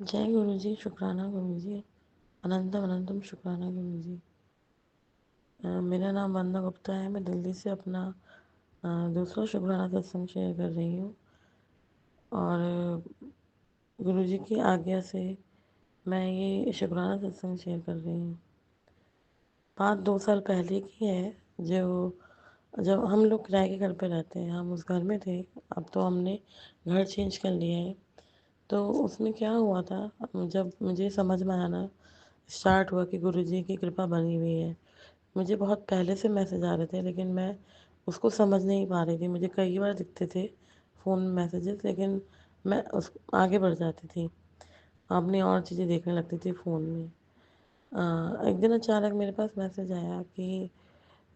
जय गुरु जी, शुक्राना गुरु जी। अनंतम अनंतम शुक्राना गुरु जी। मेरा नाम वंदना गुप्ता है। मैं दिल्ली से अपना दूसरा शुक्राना सत्संग शेयर कर रही हूँ। और गुरु जी की आज्ञा से मैं ये शुक्राना सत्संग शेयर कर रही हूँ। बात 2 साल पहले की है। जो जब हम लोग किराए के घर पे रहते हैं, हम उस घर में थे। अब तो हमने घर चेंज कर लिया है। तो उसमें क्या हुआ था, जब मुझे समझ में आना स्टार्ट हुआ कि गुरु जी की कृपा बनी हुई है। मुझे बहुत पहले से मैसेज आ रहे थे, लेकिन मैं उसको समझ नहीं पा रही थी। मुझे कई बार दिखते थे फ़ोन में मैसेजेस, लेकिन मैं उस आगे बढ़ जाती थी, अपनी और चीज़ें देखने लगती थी फ़ोन में। एक दिन अचानक मेरे पास मैसेज आया कि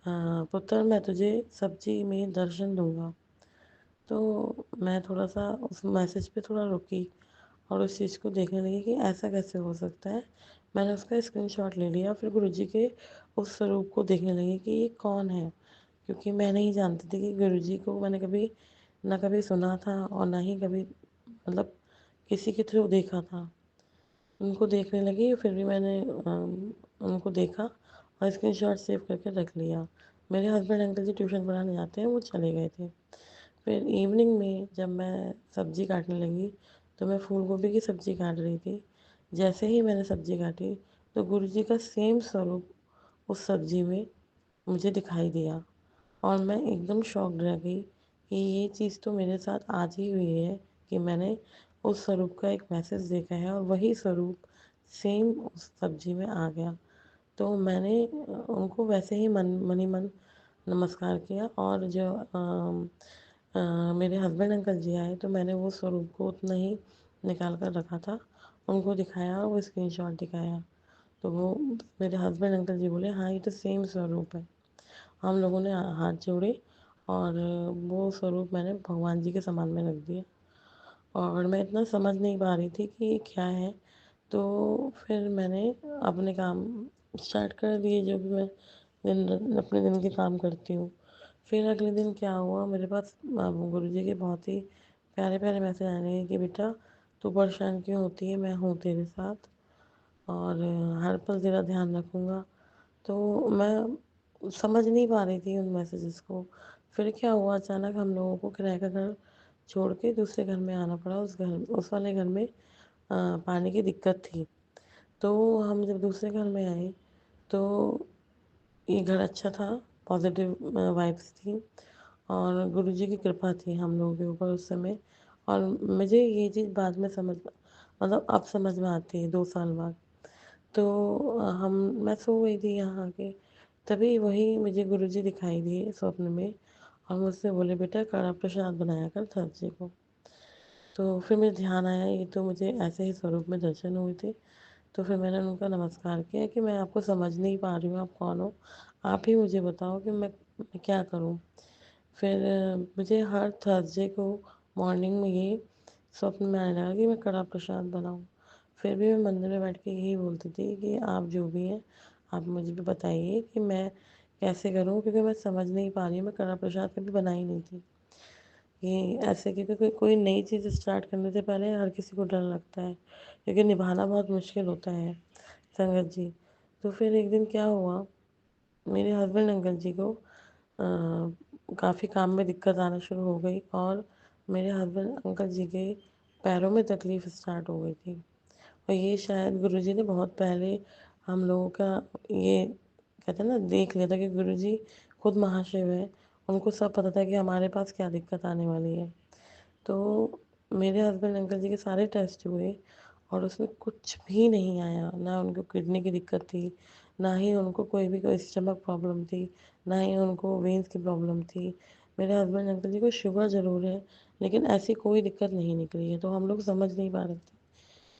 पुत्र, मैं तुझे सब्जी में दर्शन दूंगा। तो मैं थोड़ा सा उस मैसेज पे थोड़ा रुकी और उस चीज़ को देखने लगी कि ऐसा कैसे हो सकता है। मैंने उसका स्क्रीनशॉट ले लिया, फिर गुरुजी के उस स्वरूप को देखने लगी कि ये कौन है, क्योंकि मैं नहीं जानती थी कि गुरुजी को मैंने कभी ना कभी सुना था और ना ही कभी मतलब किसी के थ्रू देखा था। उनको देखने लगी, फिर भी मैंने उनको देखा और स्क्रीनशॉट सेव करके रख लिया। मेरे हस्बैंड अंकल जी ट्यूशन पढ़ाने जाते हैं, वो चले गए थे। फिर इवनिंग में जब मैं सब्ज़ी काटने लगी, तो मैं फूल गोभी की सब्ज़ी काट रही थी। जैसे ही मैंने सब्ज़ी काटी, तो गुरुजी का सेम स्वरूप उस सब्ज़ी में मुझे दिखाई दिया। और मैं एकदम शॉक्ड रह गई कि ये चीज़ तो मेरे साथ आज ही हुई है, कि मैंने उस स्वरूप का एक मैसेज देखा है और वही स्वरूप सेम उस सब्ज़ी में आ गया। तो मैंने उनको वैसे ही मन ही मन नमस्कार किया। और जो मेरे हस्बैंड अंकल जी आए, तो मैंने वो स्वरूप को उतना ही निकाल कर रखा था, उनको दिखाया और वो स्क्रीनशॉट दिखाया। तो वो मेरे हस्बैंड अंकल जी बोले, हाँ ये तो सेम स्वरूप है। हम लोगों ने हाथ जोड़े और वो स्वरूप मैंने भगवान जी के सामान में रख दिया। और मैं इतना समझ नहीं पा रही थी कि ये क्या है। तो फिर मैंने अपने काम स्टार्ट कर दिए, जो भी मैं अपने दिन के काम करती हूँ। फिर अगले दिन क्या हुआ, मेरे पास गुरु जी के बहुत ही प्यारे प्यारे मैसेज आने लगे कि बेटा, तू परेशान क्यों होती है, मैं हूँ तेरे साथ और हर पल तेरा ध्यान रखूँगा। तो मैं समझ नहीं पा रही थी उन मैसेजेस को। फिर क्या हुआ, अचानक हम लोगों को किराए का घर छोड़ के दूसरे घर में आना पड़ा। उस वाले घर में पानी की दिक्कत थी। तो हम जब दूसरे घर में आए, तो ये घर अच्छा था, पॉजिटिव वाइब्स थी और गुरुजी की कृपा थी हम लोगों के ऊपर उस समय। और मुझे ये चीज़ बाद में समझ मतलब अब समझ में आती है 2 साल बाद। तो हम मैं सो गई थी यहाँ आके, तभी वही मुझे गुरुजी दिखाई दिए स्वप्न में और मुझसे बोले, बेटा कड़ा प्रसाद बनाया कर थर्सडे को। तो फिर मुझे ध्यान आया, ये तो मुझे ऐसे ही स्वरूप में दर्शन हुए थे। तो फिर मैंने उनका नमस्कार किया कि मैं आपको समझ नहीं पा रही हूँ, आप कौन हो, आप ही मुझे बताओ कि मैं क्या करूँ। फिर मुझे हर थर्सडे को मॉर्निंग में ये स्वप्न में आने लगा कि मैं कड़ा प्रसाद बनाऊँ। फिर भी मैं मंदिर में बैठ के यही बोलती थी कि आप जो भी हैं, आप मुझे भी बताइए कि मैं कैसे करूँ, क्योंकि मैं समझ नहीं पा रही हूँ। मैं कड़ा प्रसाद कभी बनाई नहीं थी कि ऐसे, क्योंकि कोई नई चीज़ स्टार्ट करने से पहले हर किसी को डर लगता है, क्योंकि निभाना बहुत मुश्किल होता है संगत जी। तो फिर एक दिन क्या हुआ, मेरे हस्बैंड अंकल जी को काफ़ी काम में दिक्कत आना शुरू हो गई और मेरे हस्बैंड अंकल जी के पैरों में तकलीफ़ स्टार्ट हो गई थी। और ये शायद गुरुजी ने बहुत पहले हम लोगों का ये कहते हैं ना, देख लिया था कि गुरुजी खुद महाशिव है, उनको सब पता था कि हमारे पास क्या दिक्कत आने वाली है। तो मेरे हस्बैंड अंकल जी के सारे टेस्ट हुए और उसमें कुछ भी नहीं आया। ना उनको किडनी की दिक्कत थी, ना ही उनको कोई स्टमक प्रॉब्लम थी, ना ही उनको वेन्स की प्रॉब्लम थी। मेरे हस्बैंड अंकल जी को शुगर ज़रूर है, लेकिन ऐसी कोई दिक्कत नहीं निकली है। तो हम लोग समझ नहीं पा रहे थे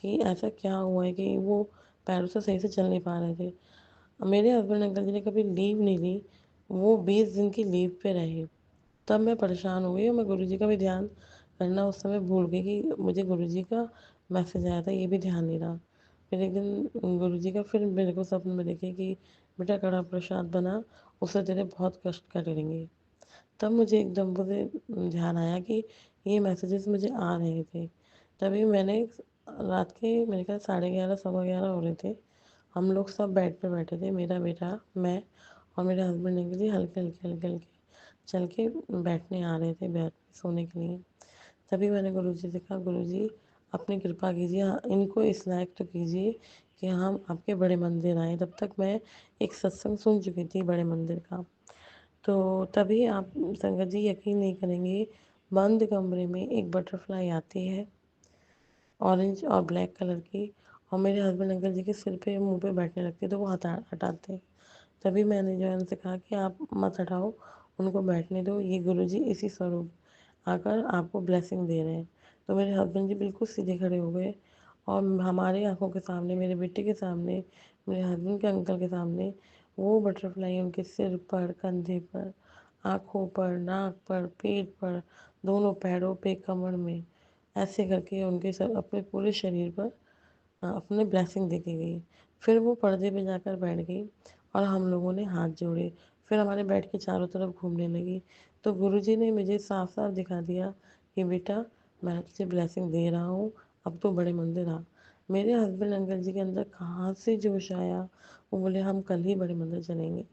कि ऐसा क्या हुआ है कि वो पैरों से सही से चल नहीं पा रहे थे। मेरे हस्बैंड अंकल जी ने कभी लीव नहीं ली, वो 20 दिन की लीव पे रहे। तब मैं परेशान हो गई और मैं गुरुजी का भी ध्यान करना उस समय भूल गई कि मुझे गुरुजी का मैसेज आया था, ये भी ध्यान नहीं रहा। फिर एक दिन गुरुजी का फिर मेरे को सपने में दिखे कि बेटा कड़ा प्रसाद बना, उससे तेरे बहुत कष्ट कटेंगे। तब मुझे एकदम से ध्यान आया कि ये मैसेजेस मुझे आ रहे थे। तभी मैंने रात के मेरे ख्याल 11:30 11:15 हो रहे थे। हम लोग सब बेड पे बैठे थे, मेरा बेटा, मैं और मेरे हस्बैंड अंकल जी हल्के-हल्के चल के बैठने आ रहे थे बेड पे सोने के लिए। तभी मैंने गुरुजी से कहा, गुरुजी अपनी कृपा कीजिए, इनको इस लायक तो कीजिए कि हम आपके बड़े मंदिर आएँ। तब तक मैं एक सत्संग सुन चुकी थी बड़े मंदिर का। तो तभी आप संगत जी यकीन नहीं करेंगे, बंद कमरे में एक बटरफ्लाई आती है, ऑरेंज और ब्लैक कलर की, और मेरे हस्बैंड अंकल जी के सिर पे मुंह पे बैठने लगती है, तो वो हटाते। तभी मैंने जो है उनसे कहा कि आप मत हटाओ, उनको बैठने दो, ये गुरुजी इसी स्वरूप आकर आपको ब्लेसिंग दे रहे हैं। तो मेरे हस्बैंड जी बिल्कुल सीधे खड़े हो गए और हमारे आंखों के सामने, मेरे बेटे के सामने, मेरे हस्बैंड के अंकल के सामने वो बटरफ्लाई उनके सिर पर, कंधे पर, आँखों पर, नाक पर, पेट पर, दोनों पैरों पे, कमर में, ऐसे करके उनके सब अपने पूरे शरीर पर अपने ब्लेसिंग दे के गई। फिर वो पर्दे पे जाकर बैठ गई और हम लोगों ने हाथ जोड़े। फिर हमारे बेड के चारों तरफ घूमने लगी। तो गुरुजी ने मुझे साफ-साफ दिखा दिया कि बेटा, मैं तुझे ब्लेसिंग दे रहा हूँ, अब तो बड़े मंदिर आ। मेरे हस्बैंड अंकल जी के अंदर कहाँ से जोश आया, वो बोले हम कल ही बड़े मंदिर चलेंगे।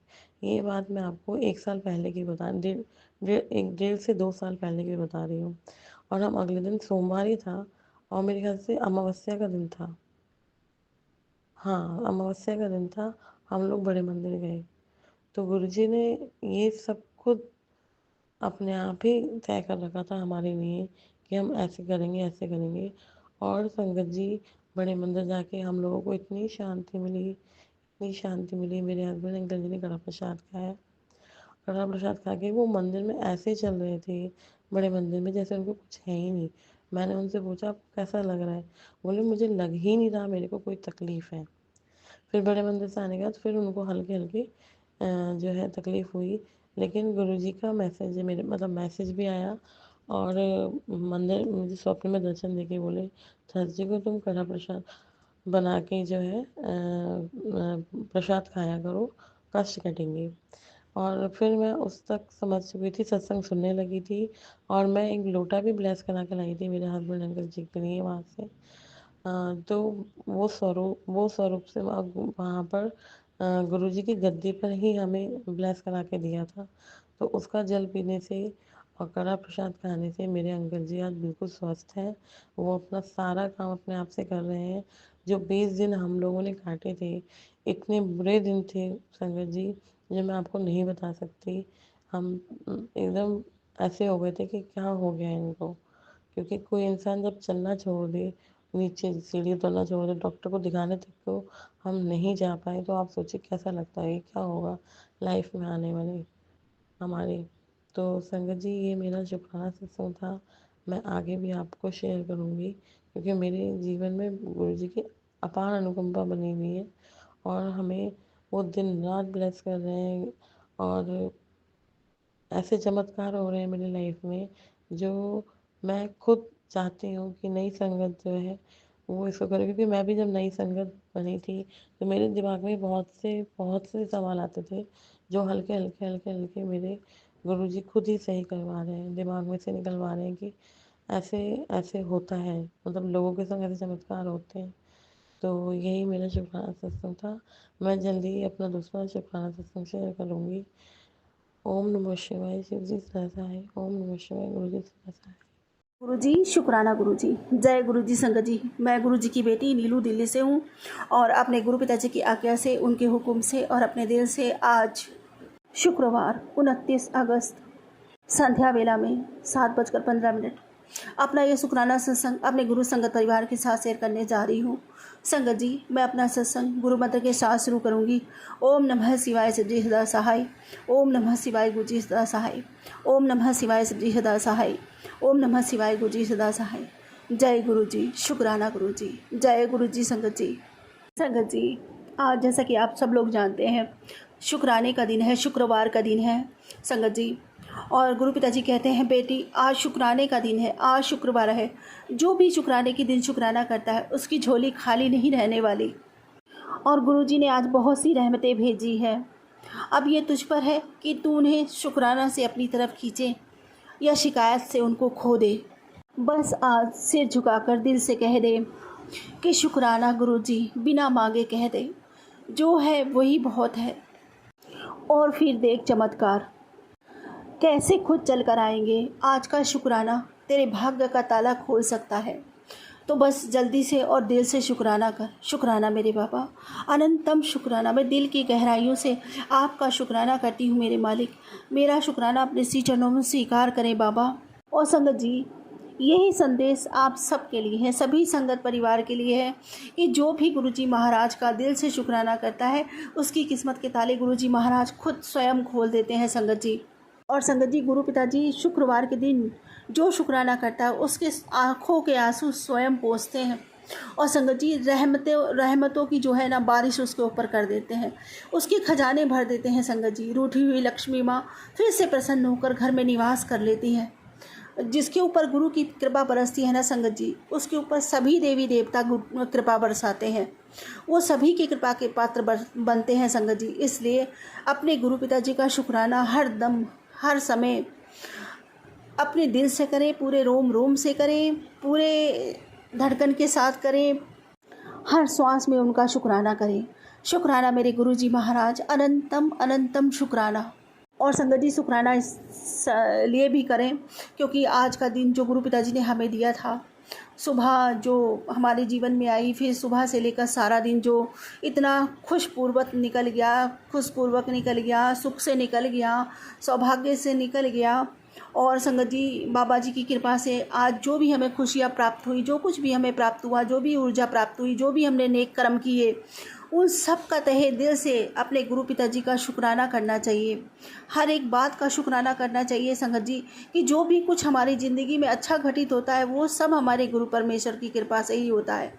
ये बात मैं आपको 1 साल पहले की बता डेढ़ डेढ़ 1 डेढ़ से 2 साल पहले की बता रही हूँ। और हम अगले दिन सोमवार ही था और मेरे ख्याल से अमावस्या का दिन था। हाँ, अमावस्या का दिन था, हम लोग बड़े मंदिर गए। तो गुरुजी ने ये सब खुद अपने आप ही तय कर रखा था हमारे लिए कि हम ऐसे करेंगे, ऐसे करेंगे। और संगत जी, बड़े मंदिर जाके हम लोगों को इतनी शांति मिली, इतनी शांति मिली। मेरे हस्बैंड अंकल जी ने कड़ा प्रसाद खाया। कड़ा प्रसाद खा के वो मंदिर में ऐसे चल रहे थे, बड़े मंदिर में, जैसे उनको कुछ है ही नहीं। मैंने उनसे पूछा, आपको कैसा लग रहा है? बोले, मुझे लग ही नहीं रहा मेरे को कोई तकलीफ़ है। फिर बड़े मंदिर से आने के बाद फिर उनको हल्की-हल्की जो है तकलीफ़ हुई। लेकिन गुरुजी का मैसेज मेरे मतलब मैसेज भी आया और मंदिर मुझे स्वप्न में दर्शन देके बोले, थर्सडे को तुम कड़ा प्रसाद बना के जो है प्रसाद खाया करो, कष्ट कटेंगे। और फिर मैं उस तक समझ चुकी थी, सत्संग सुनने लगी थी और मैं एक लोटा भी ब्लेस करा के लाई थी मेरे हस्बैंड अंकल जी के लिए वहाँ से। तो वो स्वरूप से वहाँ पर गुरुजी की गद्दी पर ही हमें ब्लेस करा के दिया था। तो उसका जल पीने से और कड़ा प्रसाद खाने से मेरे अंकल जी आज बिल्कुल स्वस्थ हैं। वो अपना सारा काम अपने आप से कर रहे हैं। जो 20 दिन हम लोगों ने काटे थे, इतने बुरे दिन थे संगत जी, जो मैं आपको नहीं बता सकती। हम एकदम ऐसे हो गए थे कि क्या हो गया इनको? क्योंकि कोई इंसान जब चलना छोड़ दे, नीचे सीढ़ी उतरना छोड़ दे, डॉक्टर को दिखाने तक को हम नहीं जा पाए, तो आप सोचिए कैसा लगता है, क्या होगा लाइफ में आने वाले हमारी। तो संगत जी, ये मेरा शुक्राना सत्संग था। मैं आगे भी आपको शेयर करूँगी क्योंकि मेरे जीवन में गुरुजी की अपार अनुकंपा बनी हुई है और हमें वो दिन रात ब्लेस कर रहे हैं और ऐसे चमत्कार हो रहे हैं मेरी लाइफ में जो मैं खुद चाहती हूँ कि नई संगत जो है वो इसको करे, क्योंकि मैं भी जब नई संगत बनी थी तो मेरे दिमाग में बहुत से सवाल आते थे जो हल्के हल्के मेरे गुरुजी खुद ही सही करवा रहे हैं, दिमाग में से निकलवा रहे हैं कि ऐसे ऐसे होता है, मतलब लोगों के संग ऐसे चमत्कार होते हैं। तो यही मेरा शुक्राना सत्संग था। मैं जल्दी ही अपना दूसरा शुक्राना सत्संग शेयर करूँगी। ओम नमः शिवाय। शिव जी सहाय। ओम नमः शिवाय। गुरु जी सहाय। गुरुजी शुक्राना गुरुजी। जय गुरुजी संगत जी। मैं गुरुजी की बेटी नीलू दिल्ली से हूँ और अपने गुरु पिताजी की आज्ञा से, उनके हुक्म से और अपने दिल से आज शुक्रवार 29 अगस्त संध्या वेला में 7:15 अपना ये शुक्राना सत्संग अपने गुरु संगत परिवार के साथ शेयर करने जा रही हूँ। संगत जी, मैं अपना सत्संग गुरु मंत्र के साथ शुरू करूँगी। ओम नमः शिवाय सब्जी सदा सहाय। ओम नमः शिवाय गुरुजी सदा सहाय। ओम नमः शिवाय सब्जी सदा सहाय। ओम नमः शिवाय गुरुजी सदा सहाय। जय गुरु जी। शुक्राना गुरु जी। जय गुरु जी। संगत जी, संगत जी, आज जैसा कि आप सब लोग जानते हैं, शुक्राने का दिन है, शुक्रवार का दिन है संगत जी। और गुरु पिताजी कहते हैं, बेटी आज शुक्राने का दिन है, आज शुक्रवार है। जो भी शुक्राने के दिन शुक्राना करता है उसकी झोली खाली नहीं रहने वाली। और गुरुजी ने आज बहुत सी रहमतें भेजी हैं। अब ये तुझ पर है कि तू उन्हें शुक्राना से अपनी तरफ खींचे या शिकायत से उनको खो दे। बस आज सिर झुकाकर दिल से कह दे, कि शुक्राना गुरुजी बिना मांगे कह दे, जो है वही बहुत है। और फिर देख चमत्कार कैसे खुद चल कर आएंगे। आज का शुक्राना तेरे भाग्य का ताला खोल सकता है। तो बस जल्दी से और दिल से शुक्राना कर। शुक्राना मेरे बाबा, अनंतम शुक्राना। मैं दिल की गहराइयों से आपका शुक्राना करती हूँ मेरे मालिक। मेरा शुक्राना अपने सी चरणों में स्वीकार करें बाबा। और संगत जी, यही संदेश आप सबके लिए है, सभी संगत परिवार के लिए है कि जो भी गुरुजी महाराज का दिल से शुक्राना करता है, उसकी किस्मत के ताले गुरुजी महाराज खुद स्वयं खोल देते हैं संगत जी। और संगत जी, गुरु पिताजी शुक्रवार के दिन जो शुक्राना करता है उसके आँखों के आंसू स्वयं पोंछते हैं। और संगत जी, रहमतों की जो है ना बारिश उसके ऊपर कर देते हैं, उसके खजाने भर देते हैं संगत जी। रूठी हुई लक्ष्मी माँ फिर से प्रसन्न होकर घर में निवास कर लेती हैं। जिसके ऊपर गुरु की कृपा बरसती है ना संगत जी, उसके ऊपर सभी देवी देवता कृपा बरसाते हैं। वो सभी की कृपा के पात्र बनते हैं संगत जी। इसलिए अपने गुरु पिताजी का शुक्राना हर दम हर समय अपने दिल से करें, पूरे रोम रोम से करें, पूरे धड़कन के साथ करें, हर श्वास में उनका शुक्राना करें। शुक्राना मेरे गुरुजी महाराज, अनंतम अनंतम शुक्राना। और संगत जी, शुक्राना इस लिए भी करें क्योंकि आज का दिन जो गुरु पिताजी ने हमें दिया था, सुबह जो हमारे जीवन में आई, फिर सुबह से लेकर सारा दिन जो इतना खुशपूर्वक निकल गया, सुख से निकल गया, सौभाग्य से निकल गया। और संगत जी, बाबा जी की कृपा से आज जो भी हमें खुशियाँ प्राप्त हुई, जो कुछ भी हमें प्राप्त हुआ, जो भी ऊर्जा प्राप्त हुई, जो भी हमने नेक कर्म किए, उन सब का तहे दिल से अपने गुरु पिताजी का शुक्राना करना चाहिए। हर एक बात का शुक्राना करना चाहिए संगत जी कि जो भी कुछ हमारी ज़िंदगी में अच्छा घटित होता है वो सब हमारे गुरु परमेश्वर की कृपा से ही होता है।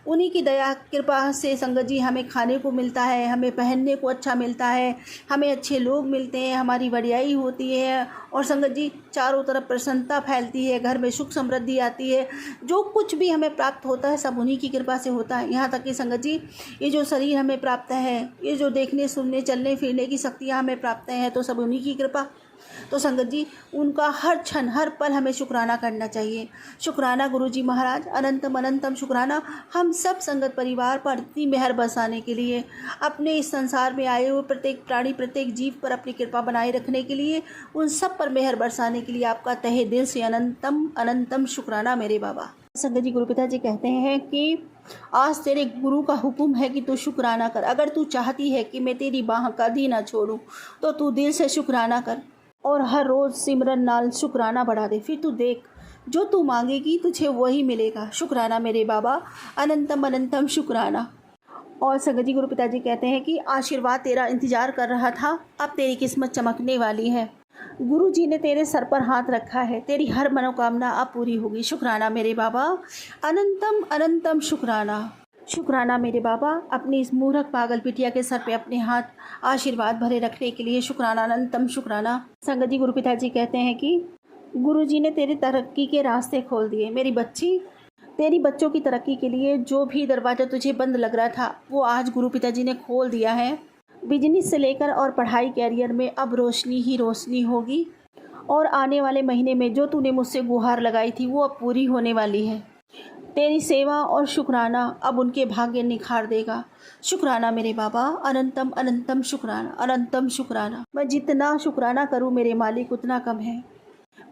उन्हीं की दया कृपा से संगत जी हमें खाने को मिलता है, हमें पहनने को अच्छा मिलता है, हमें अच्छे लोग मिलते हैं, हमारी बढ़ियाई होती है। और संगत जी, चारों तरफ प्रसन्नता फैलती है, घर में सुख समृद्धि आती है। जो कुछ भी हमें प्राप्त होता है सब उन्हीं की कृपा से होता है। यहाँ तक कि संगत जी, ये जो शरीर हमें प्राप्त है, ये जो देखने सुनने चलने फिरने की शक्तियाँ हमें प्राप्त हैं, तो सब उन्हीं की कृपा। तो संगत जी, उनका हर क्षण हर पल हमें शुक्राना करना चाहिए। शुक्राना गुरुजी महाराज, अनंतम अनंतम शुक्राना हम सब संगत परिवार पर इतनी मेहर बरसाने के लिए, अपने इस संसार में आए हुए प्रत्येक प्राणी प्रत्येक जीव पर अपनी कृपा बनाए रखने के लिए, उन सब पर मेहर बरसाने के लिए आपका तहे दिल से अनंतम अनंतम शुक्राना मेरे बाबा। संगत जी, गुरु पिताजी कहते हैं कि आज तेरे गुरु का हुक्म है कि तू शुक्राना कर। अगर तू चाहती है कि मैं तेरी बाह कभी ना छोड़ूं, तो तू दिल से शुक्राना कर और हर रोज़ सिमरन नाल शुक्राना बढ़ा दे। फिर तू देख, जो तू मांगेगी तुझे वही मिलेगा। शुक्राना मेरे बाबा, अनंतम अनंतम शुक्राना। और संगत जी, गुरु पिताजी कहते हैं कि आशीर्वाद तेरा इंतजार कर रहा था, अब तेरी किस्मत चमकने वाली है। गुरु जी ने तेरे सर पर हाथ रखा है, तेरी हर मनोकामना अब पूरी होगी। शुक्राना मेरे बाबा, अनंतम अनंतम शुक्राना। शुक्राना मेरे बाबा, अपनी इस मूर्ख पागल बिटिया के सर पे अपने हाथ आशीर्वाद भरे रखने के लिए शुक्राना, अनंतम शुक्राना। संगत जी, गुरु पिताजी कहते हैं कि गुरु जी ने तेरी तरक्की के रास्ते खोल दिए। मेरी बच्ची, तेरी बच्चों की तरक्की के लिए जो भी दरवाज़ा तुझे बंद लग रहा था वो आज गुरु पिताजी ने खोल दिया है। बिजनेस से लेकर और पढ़ाई कैरियर में अब रोशनी ही रोशनी होगी। और आने वाले महीने में जो तूने मुझसे गुहार लगाई थी वो अब पूरी होने वाली है। तेरी सेवा और शुक्राना अब उनके भाग्य निखार देगा। शुक्राना मेरे बाबा, अनंतम अनंतम शुक्राना, अनंतम शुक्राना। मैं जितना शुक्राना करूं मेरे मालिक उतना कम है।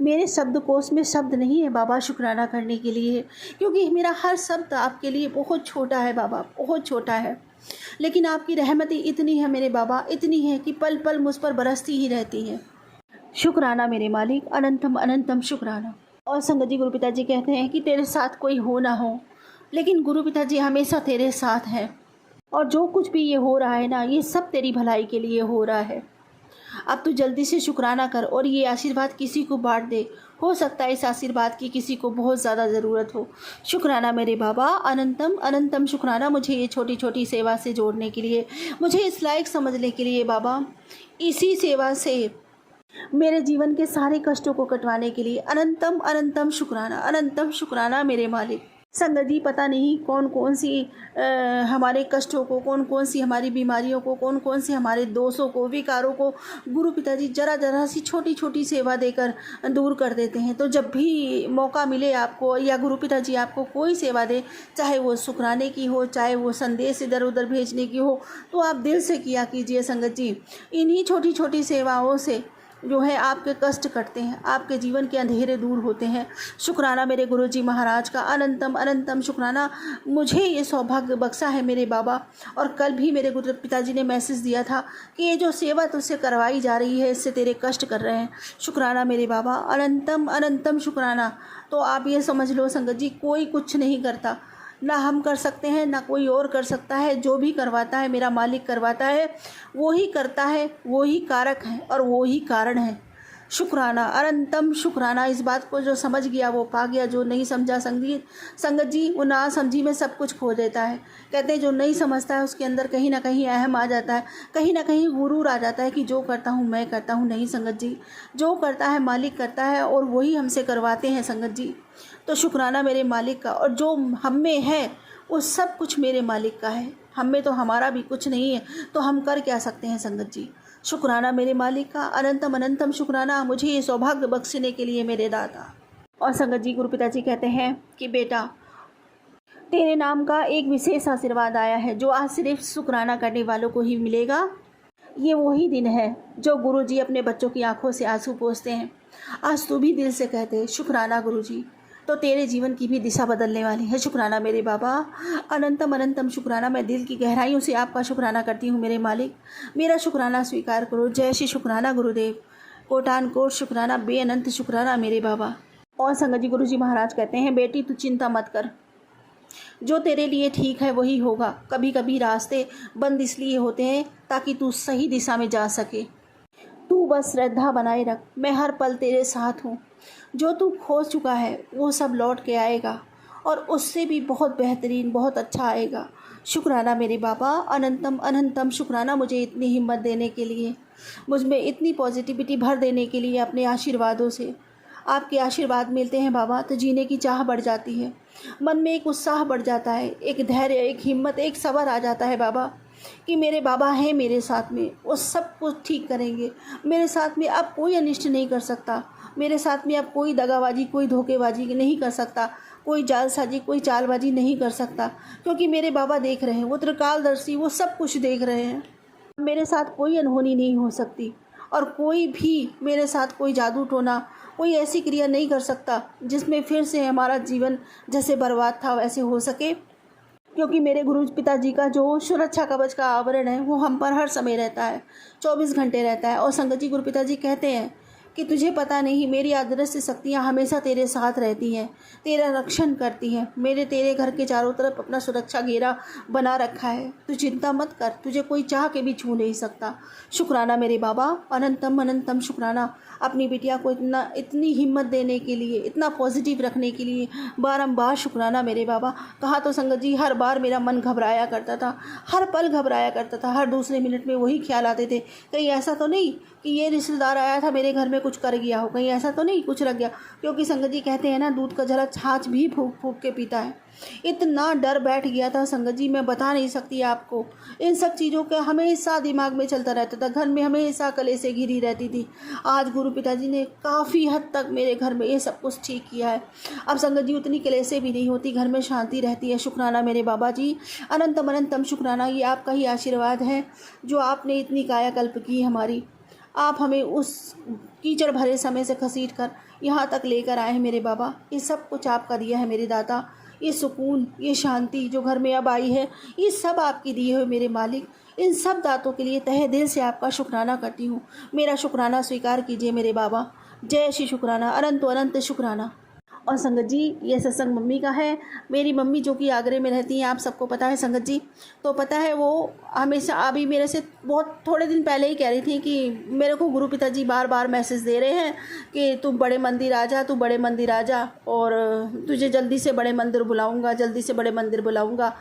मेरे शब्दकोश में शब्द नहीं है बाबा शुक्राना करने के लिए, क्योंकि मेरा हर शब्द आपके लिए बहुत छोटा है बाबा, बहुत छोटा है। लेकिन आपकी रहमत इतनी है मेरे बाबा, इतनी है कि पल पल मुझ पर बरसती ही रहती है। शुक्राना मेरे मालिक, अनंतम अनंतम शुक्राना। और संगत जी, गुरु पिताजी कहते हैं कि तेरे साथ कोई हो ना हो, लेकिन गुरु पिताजी हमेशा तेरे साथ हैं। और जो कुछ भी ये हो रहा है ना, ये सब तेरी भलाई के लिए हो रहा है। अब तू जल्दी से शुक्राना कर और ये आशीर्वाद किसी को बांट दे। हो सकता है इस आशीर्वाद की किसी को बहुत ज़्यादा ज़रूरत हो। शुक्राना मेरे बाबा, अनंतम अनंतम शुक्राना, मुझे ये छोटी छोटी सेवा से जोड़ने के लिए, मुझे इस लायक समझने के लिए बाबा। इसी सेवा से मेरे जीवन के सारे कष्टों को कटवाने के लिए अनंतम अनंतम शुक्राना, अनंतम शुक्राना मेरे मालिक। संगत जी पता नहीं कौन कौन सी हमारे कष्टों को, कौन कौन सी हमारी बीमारियों को, कौन कौन से हमारे दोषों को, विकारों को गुरु पिताजी जरा जरा सी छोटी छोटी सेवा देकर दूर कर देते हैं। तो जब भी मौका मिले आपको या गुरु पिताजी आपको कोई सेवा दे, चाहे वो शुक्राने की हो, चाहे वो संदेश इधर उधर भेजने की हो, तो आप दिल से किया कीजिए संगत जी। इन्हीं छोटी छोटी सेवाओं से जो है आपके कष्ट कटते हैं, आपके जीवन के अंधेरे दूर होते हैं। शुक्राना मेरे गुरुजी महाराज का, अनंतम अनंतम शुक्राना। मुझे ये सौभाग्य बख्शा है मेरे बाबा। और कल भी मेरे गुरु पिताजी ने मैसेज दिया था कि ये जो सेवा तुझसे करवाई जा रही है, इससे तेरे कष्ट कर रहे हैं। शुक्राना मेरे बाबा, अनंतम अनंतम शुक्राना। तो आप ये समझ लो संगत जी, कोई कुछ नहीं करता, ना हम कर सकते हैं ना कोई और कर सकता है। जो भी करवाता है मेरा मालिक करवाता है, वो ही करता है, वो ही कारक है और वो ही कारण है। शुक्राना, अनंतम शुक्राना। इस बात को जो समझ गया वो पा गया, जो नहीं समझा संगत जी वो ना समझी में सब कुछ खो देता है। कहते हैं जो नहीं समझता है उसके अंदर कहीं ना कहीं अहम आ जाता है, कहीं ना कहीं गुरूर आ जाता है कि जो करता हूँ मैं करता हूँ। नहीं संगत जी, जो करता है मालिक करता है और वही हमसे करवाते हैं संगत जी। तो शुक्राना मेरे मालिक का, और जो हम में है वो सब कुछ मेरे मालिक का है। हम में तो हमारा भी कुछ नहीं है, तो हम कर क्या सकते हैं संगत जी। शुक्राना मेरे मालिक का, अनंतम अनंतम शुक्राना मुझे ये सौभाग्य बख्शने के लिए मेरे दाता। और संगत जी गुरु पिताजी कहते हैं कि बेटा तेरे नाम का एक विशेष आशीर्वाद आया है, जो आज सिर्फ शुक्राना करने वालों को ही मिलेगा। ये वही दिन है जो गुरुजी अपने बच्चों की आंखों से आंसू पोंछते हैं। आज तू भी दिल से कहते शुक्राना गुरुजी, तो तेरे जीवन की भी दिशा बदलने वाली है। शुक्राना मेरे बाबा, अनंतम अनंतम शुक्राना। मैं दिल की गहराइयों से आपका शुक्राना करती हूँ मेरे मालिक, मेरा शुक्राना स्वीकार करो। जय श्री शुक्राना गुरुदेव, कोटान कोट शुक्राना, बेअनंत शुक्राना मेरे बाबा। और संगत जी गुरुजी महाराज कहते हैं बेटी तू चिंता मत कर, जो तेरे लिए ठीक है वही होगा। कभी कभी रास्ते बंद इसलिए होते हैं ताकि तू सही दिशा में जा सके। तू बस श्रद्धा बनाए रख, मैं हर पल तेरे साथ हूँ। जो तू खो चुका है वो सब लौट के आएगा, और उससे भी बहुत बेहतरीन, बहुत अच्छा आएगा। शुक्राना मेरे बाबा, अनंतम अनंतम शुक्राना मुझे इतनी हिम्मत देने के लिए, मुझ में इतनी पॉजिटिविटी भर देने के लिए। अपने आशीर्वादों से, आपके आशीर्वाद मिलते हैं बाबा तो जीने की चाह बढ़ जाती है, मन में एक उत्साह बढ़ जाता है, एक धैर्य, एक हिम्मत, एक सब्र आ जाता है बाबा कि मेरे बाबा हैं मेरे साथ में, वो सब कुछ ठीक करेंगे। मेरे साथ में अब कोई अनिष्ट नहीं कर सकता, मेरे साथ में अब कोई दगाबाजी, कोई धोखेबाजी नहीं कर सकता, कोई जालसाजी, कोई चालबाजी नहीं कर सकता, क्योंकि मेरे बाबा देख रहे हैं, वो त्रिकालदर्शी, वो सब कुछ देख रहे हैं। मेरे साथ कोई अनहोनी नहीं हो सकती, और कोई भी मेरे साथ कोई जादू टोना, कोई ऐसी क्रिया नहीं कर सकता जिसमें फिर से हमारा जीवन जैसे बर्बाद था वैसे हो सके। क्योंकि मेरे गुरु पिताजी का जो सुरक्षा कवच का आवरण है वो हम पर हर समय रहता है, 24 घंटे रहता है। और संगत जी गुरु पिताजी कहते हैं कि तुझे पता नहीं, मेरी अदृश्य शक्तियाँ हमेशा तेरे साथ रहती हैं, तेरा रक्षण करती हैं। मेरे तेरे घर के चारों तरफ अपना सुरक्षा घेरा बना रखा है। तू चिंता मत कर, तुझे कोई चाह के भी छू नहीं सकता। शुक्राना मेरे बाबा, अनंतम अनंतम शुक्राना अपनी बिटिया को इतनी हिम्मत देने के लिए, इतना पॉजिटिव रखने के लिए बारंबार शुक्राना मेरे बाबा। कहा तो संगत जी हर बार मेरा मन घबराया करता था, हर पल घबराया करता था, हर दूसरे मिनट में वही ख्याल आते थे, कहीं ऐसा तो नहीं कि ये रिश्तेदार आया था मेरे घर में कुछ कर गया हो, कहीं ऐसा तो नहीं कुछ रख गया। क्योंकि संगत जी कहते हैं ना, दूध का जरा छाछ भी फूंक फूंक के पीता है। इतना डर बैठ गया था संगत जी, मैं बता नहीं सकती आपको। इन सब चीज़ों का हमेशा दिमाग में चलता रहता था, घर में हमेशा कलेसे घिरी रहती थी। आज गुरु पिताजी ने काफ़ी हद तक मेरे घर में ये सब कुछ ठीक किया है। अब संगत जी उतनी कलेसे भी नहीं होती, घर में शांति रहती है। शुक्राना मेरे बाबा जी, अनंतम अनंतम शुक्राना। ये आपका ही आशीर्वाद है जो आपने इतनी कायाकल्प की हमारी। आप हमें उस कीचड़ भरे समय से घसीट कर यहाँ तक लेकर आए हैं मेरे बाबा। ये सब कुछ आपका दिया है मेरे दाता। ये सुकून, ये शांति जो घर में अब आई है, ये सब आपकी दिए हुए मेरे मालिक। इन सब दातों के लिए तहे दिल से आपका शुक्राना करती हूँ। मेरा शुक्राना स्वीकार कीजिए मेरे बाबा। जय श्री शुक्राना, अनंत अनंत शुक्राना। और संगत जी ये सत्संग मम्मी का है। मेरी मम्मी जो कि आगरे में रहती हैं, आप सबको पता है संगत जी। तो पता है वो हमेशा अभी मेरे से बहुत थोड़े दिन पहले ही कह रही थी कि मेरे को गुरु पिताजी बार बार मैसेज दे रहे हैं कि तू बड़े मंदिर आ जा, तू बड़े मंदिर आ जा, और तुझे जल्दी से बड़े मंदिर बुलाऊँगा, जल्दी से बड़े मंदिर बुलाऊँगा।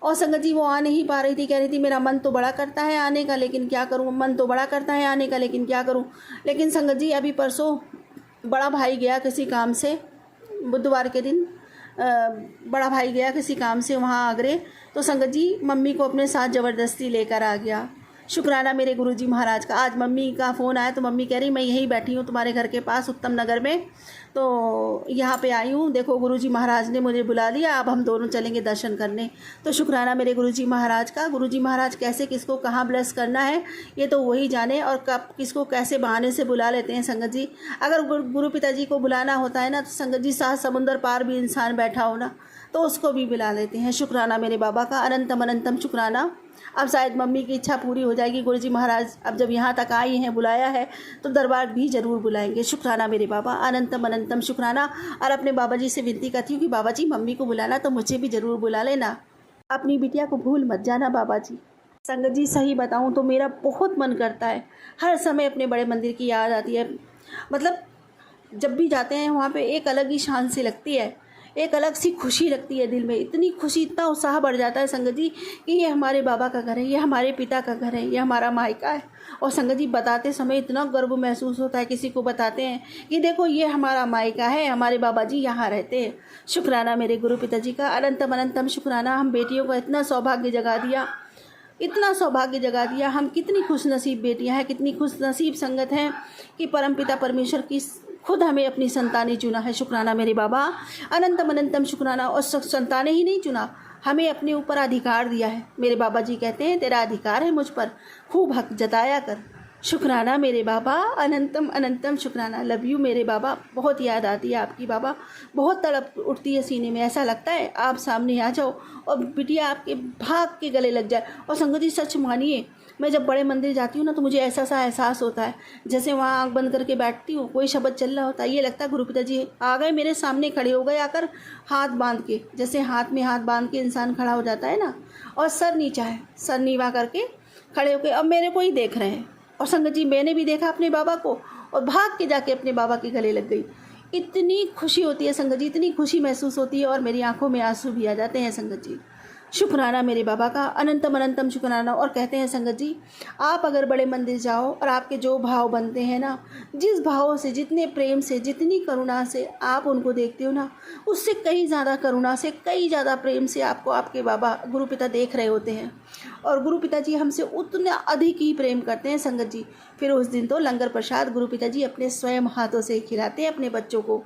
और संगत जी वो आ नहीं पा रही थी, कह रही थी मेरा मन तो बड़ा करता है आने का, लेकिन क्या करूँ, मन तो बड़ा करता है आने का, लेकिन क्या करूँ। लेकिन संगत जी अभी परसों बड़ा भाई गया किसी काम से, बुधवार के दिन बड़ा भाई गया किसी काम से वहाँ आगरे, तो संगत जी मम्मी को अपने साथ ज़बरदस्ती लेकर आ गया। शुक्राना मेरे गुरुजी महाराज का। आज मम्मी का फ़ोन आया तो मम्मी कह रही मैं यहीं बैठी हूँ तुम्हारे घर के पास उत्तम नगर में, तो यहाँ पे आई हूँ, देखो गुरुजी महाराज ने मुझे बुला लिया, अब हम दोनों चलेंगे दर्शन करने। तो शुक्राना मेरे गुरुजी महाराज का। गुरुजी महाराज कैसे किसको कहाँ ब्लेस करना है ये तो वही जाने, और कब किसको कैसे बहाने से बुला लेते हैं संगत जी। अगर गुरु पिताजी को बुलाना होता है ना तो संगत जी सात समुंदर पार भी इंसान बैठा हो ना तो उसको भी बुला लेते हैं। शुक्राना मेरे बाबा का, अनंतम अनंतम शुक्राना। अब शायद मम्मी की इच्छा पूरी हो जाएगी। गुरुजी महाराज अब जब यहाँ तक आई हैं, बुलाया है, तो दरबार भी ज़रूर बुलाएंगे। शुक्राना मेरे बाबा, अनंतम अनंतम शुक्राना। और अपने बाबा जी से विनती करती हूँ कि बाबा जी मम्मी को बुलाना तो मुझे भी ज़रूर बुला लेना, अपनी बिटिया को भूल मत जाना बाबा जी। संगत जी सही बताऊँ तो मेरा बहुत मन करता है, हर समय अपने बड़े मंदिर की याद आती है। मतलब जब भी जाते हैं वहाँ पे एक अलग ही शान सी लगती है, एक अलग सी खुशी लगती है दिल में। इतनी खुशी, इतना उत्साह बढ़ जाता है संगत जी कि ये हमारे बाबा का घर है, ये हमारे पिता का घर है, ये हमारा मायका है। और संगत जी बताते समय इतना गर्व महसूस होता है, किसी को बताते हैं कि देखो ये हमारा मायका है, हमारे बाबा जी यहाँ रहते हैं। शुक्राना मेरे गुरु पिताजी का, अनंतम अनंतम शुक्राना। हम बेटियों को इतना सौभाग्य जगा दिया, इतना सौभाग्य जगा दिया। हम कितनी खुशनसीब बेटियां हैं, कितनी खुशनसीब संगत हैं कि परमपिता परमेश्वर की खुद हमें अपनी संतानें चुना है। शुक्राना मेरे बाबा, अनंतम अनंतम शुक्राना। और संतानें ही नहीं चुना, हमें अपने ऊपर अधिकार दिया है। मेरे बाबा जी कहते हैं तेरा अधिकार है मुझ पर, खूब हक जताया कर। शुक्राना मेरे बाबा, अनंतम अनंतम शुक्राना। लव यू मेरे बाबा। बहुत याद आती है आपकी बाबा, बहुत तड़प उठती है सीने में, ऐसा लगता है आप सामने आ जाओ और बिटिया आपके भाग के गले लग जाए। और संगत जी सच मानिए, मैं जब बड़े मंदिर जाती हूँ ना तो मुझे ऐसा सा एहसास होता है जैसे वहाँ आँख बंद करके बैठती हूँ, कोई शब्द चल रहा होता है, ये लगता है गुरु पिताजी आ गए मेरे सामने, खड़े हो गए आकर, हाथ बांध के, जैसे हाथ में हाथ बांध के इंसान खड़ा हो जाता है ना, और सर नीचा है, सर नीवा करके खड़े होकर अब मेरे को ही देख रहे हैं। और संगत जी मैंने भी देखा अपने बाबा को और भाग के जाके अपने बाबा के गले लग गई। इतनी खुशी होती है संगत जी, इतनी खुशी महसूस होती है और मेरी आंखों में आंसू भी आ जाते हैं संगत जी। शुक्राना मेरे बाबा का, अनंतम अनंतम शुक्राना। और कहते हैं संगत जी, आप अगर बड़े मंदिर जाओ और आपके जो भाव बनते हैं ना, जिस भावों से, जितने प्रेम से, जितनी करुणा से आप उनको देखते हो ना, उससे कई ज़्यादा करुणा से, कई ज़्यादा प्रेम से आपको आपके बाबा गुरु पिता देख रहे होते हैं। और गुरु पिता जी हमसे उतना अधिक ही प्रेम करते हैं संगत जी। फिर उस दिन तो लंगर प्रसाद गुरु पिता जी अपने स्वयं हाथों से खिलाते हैं अपने बच्चों को।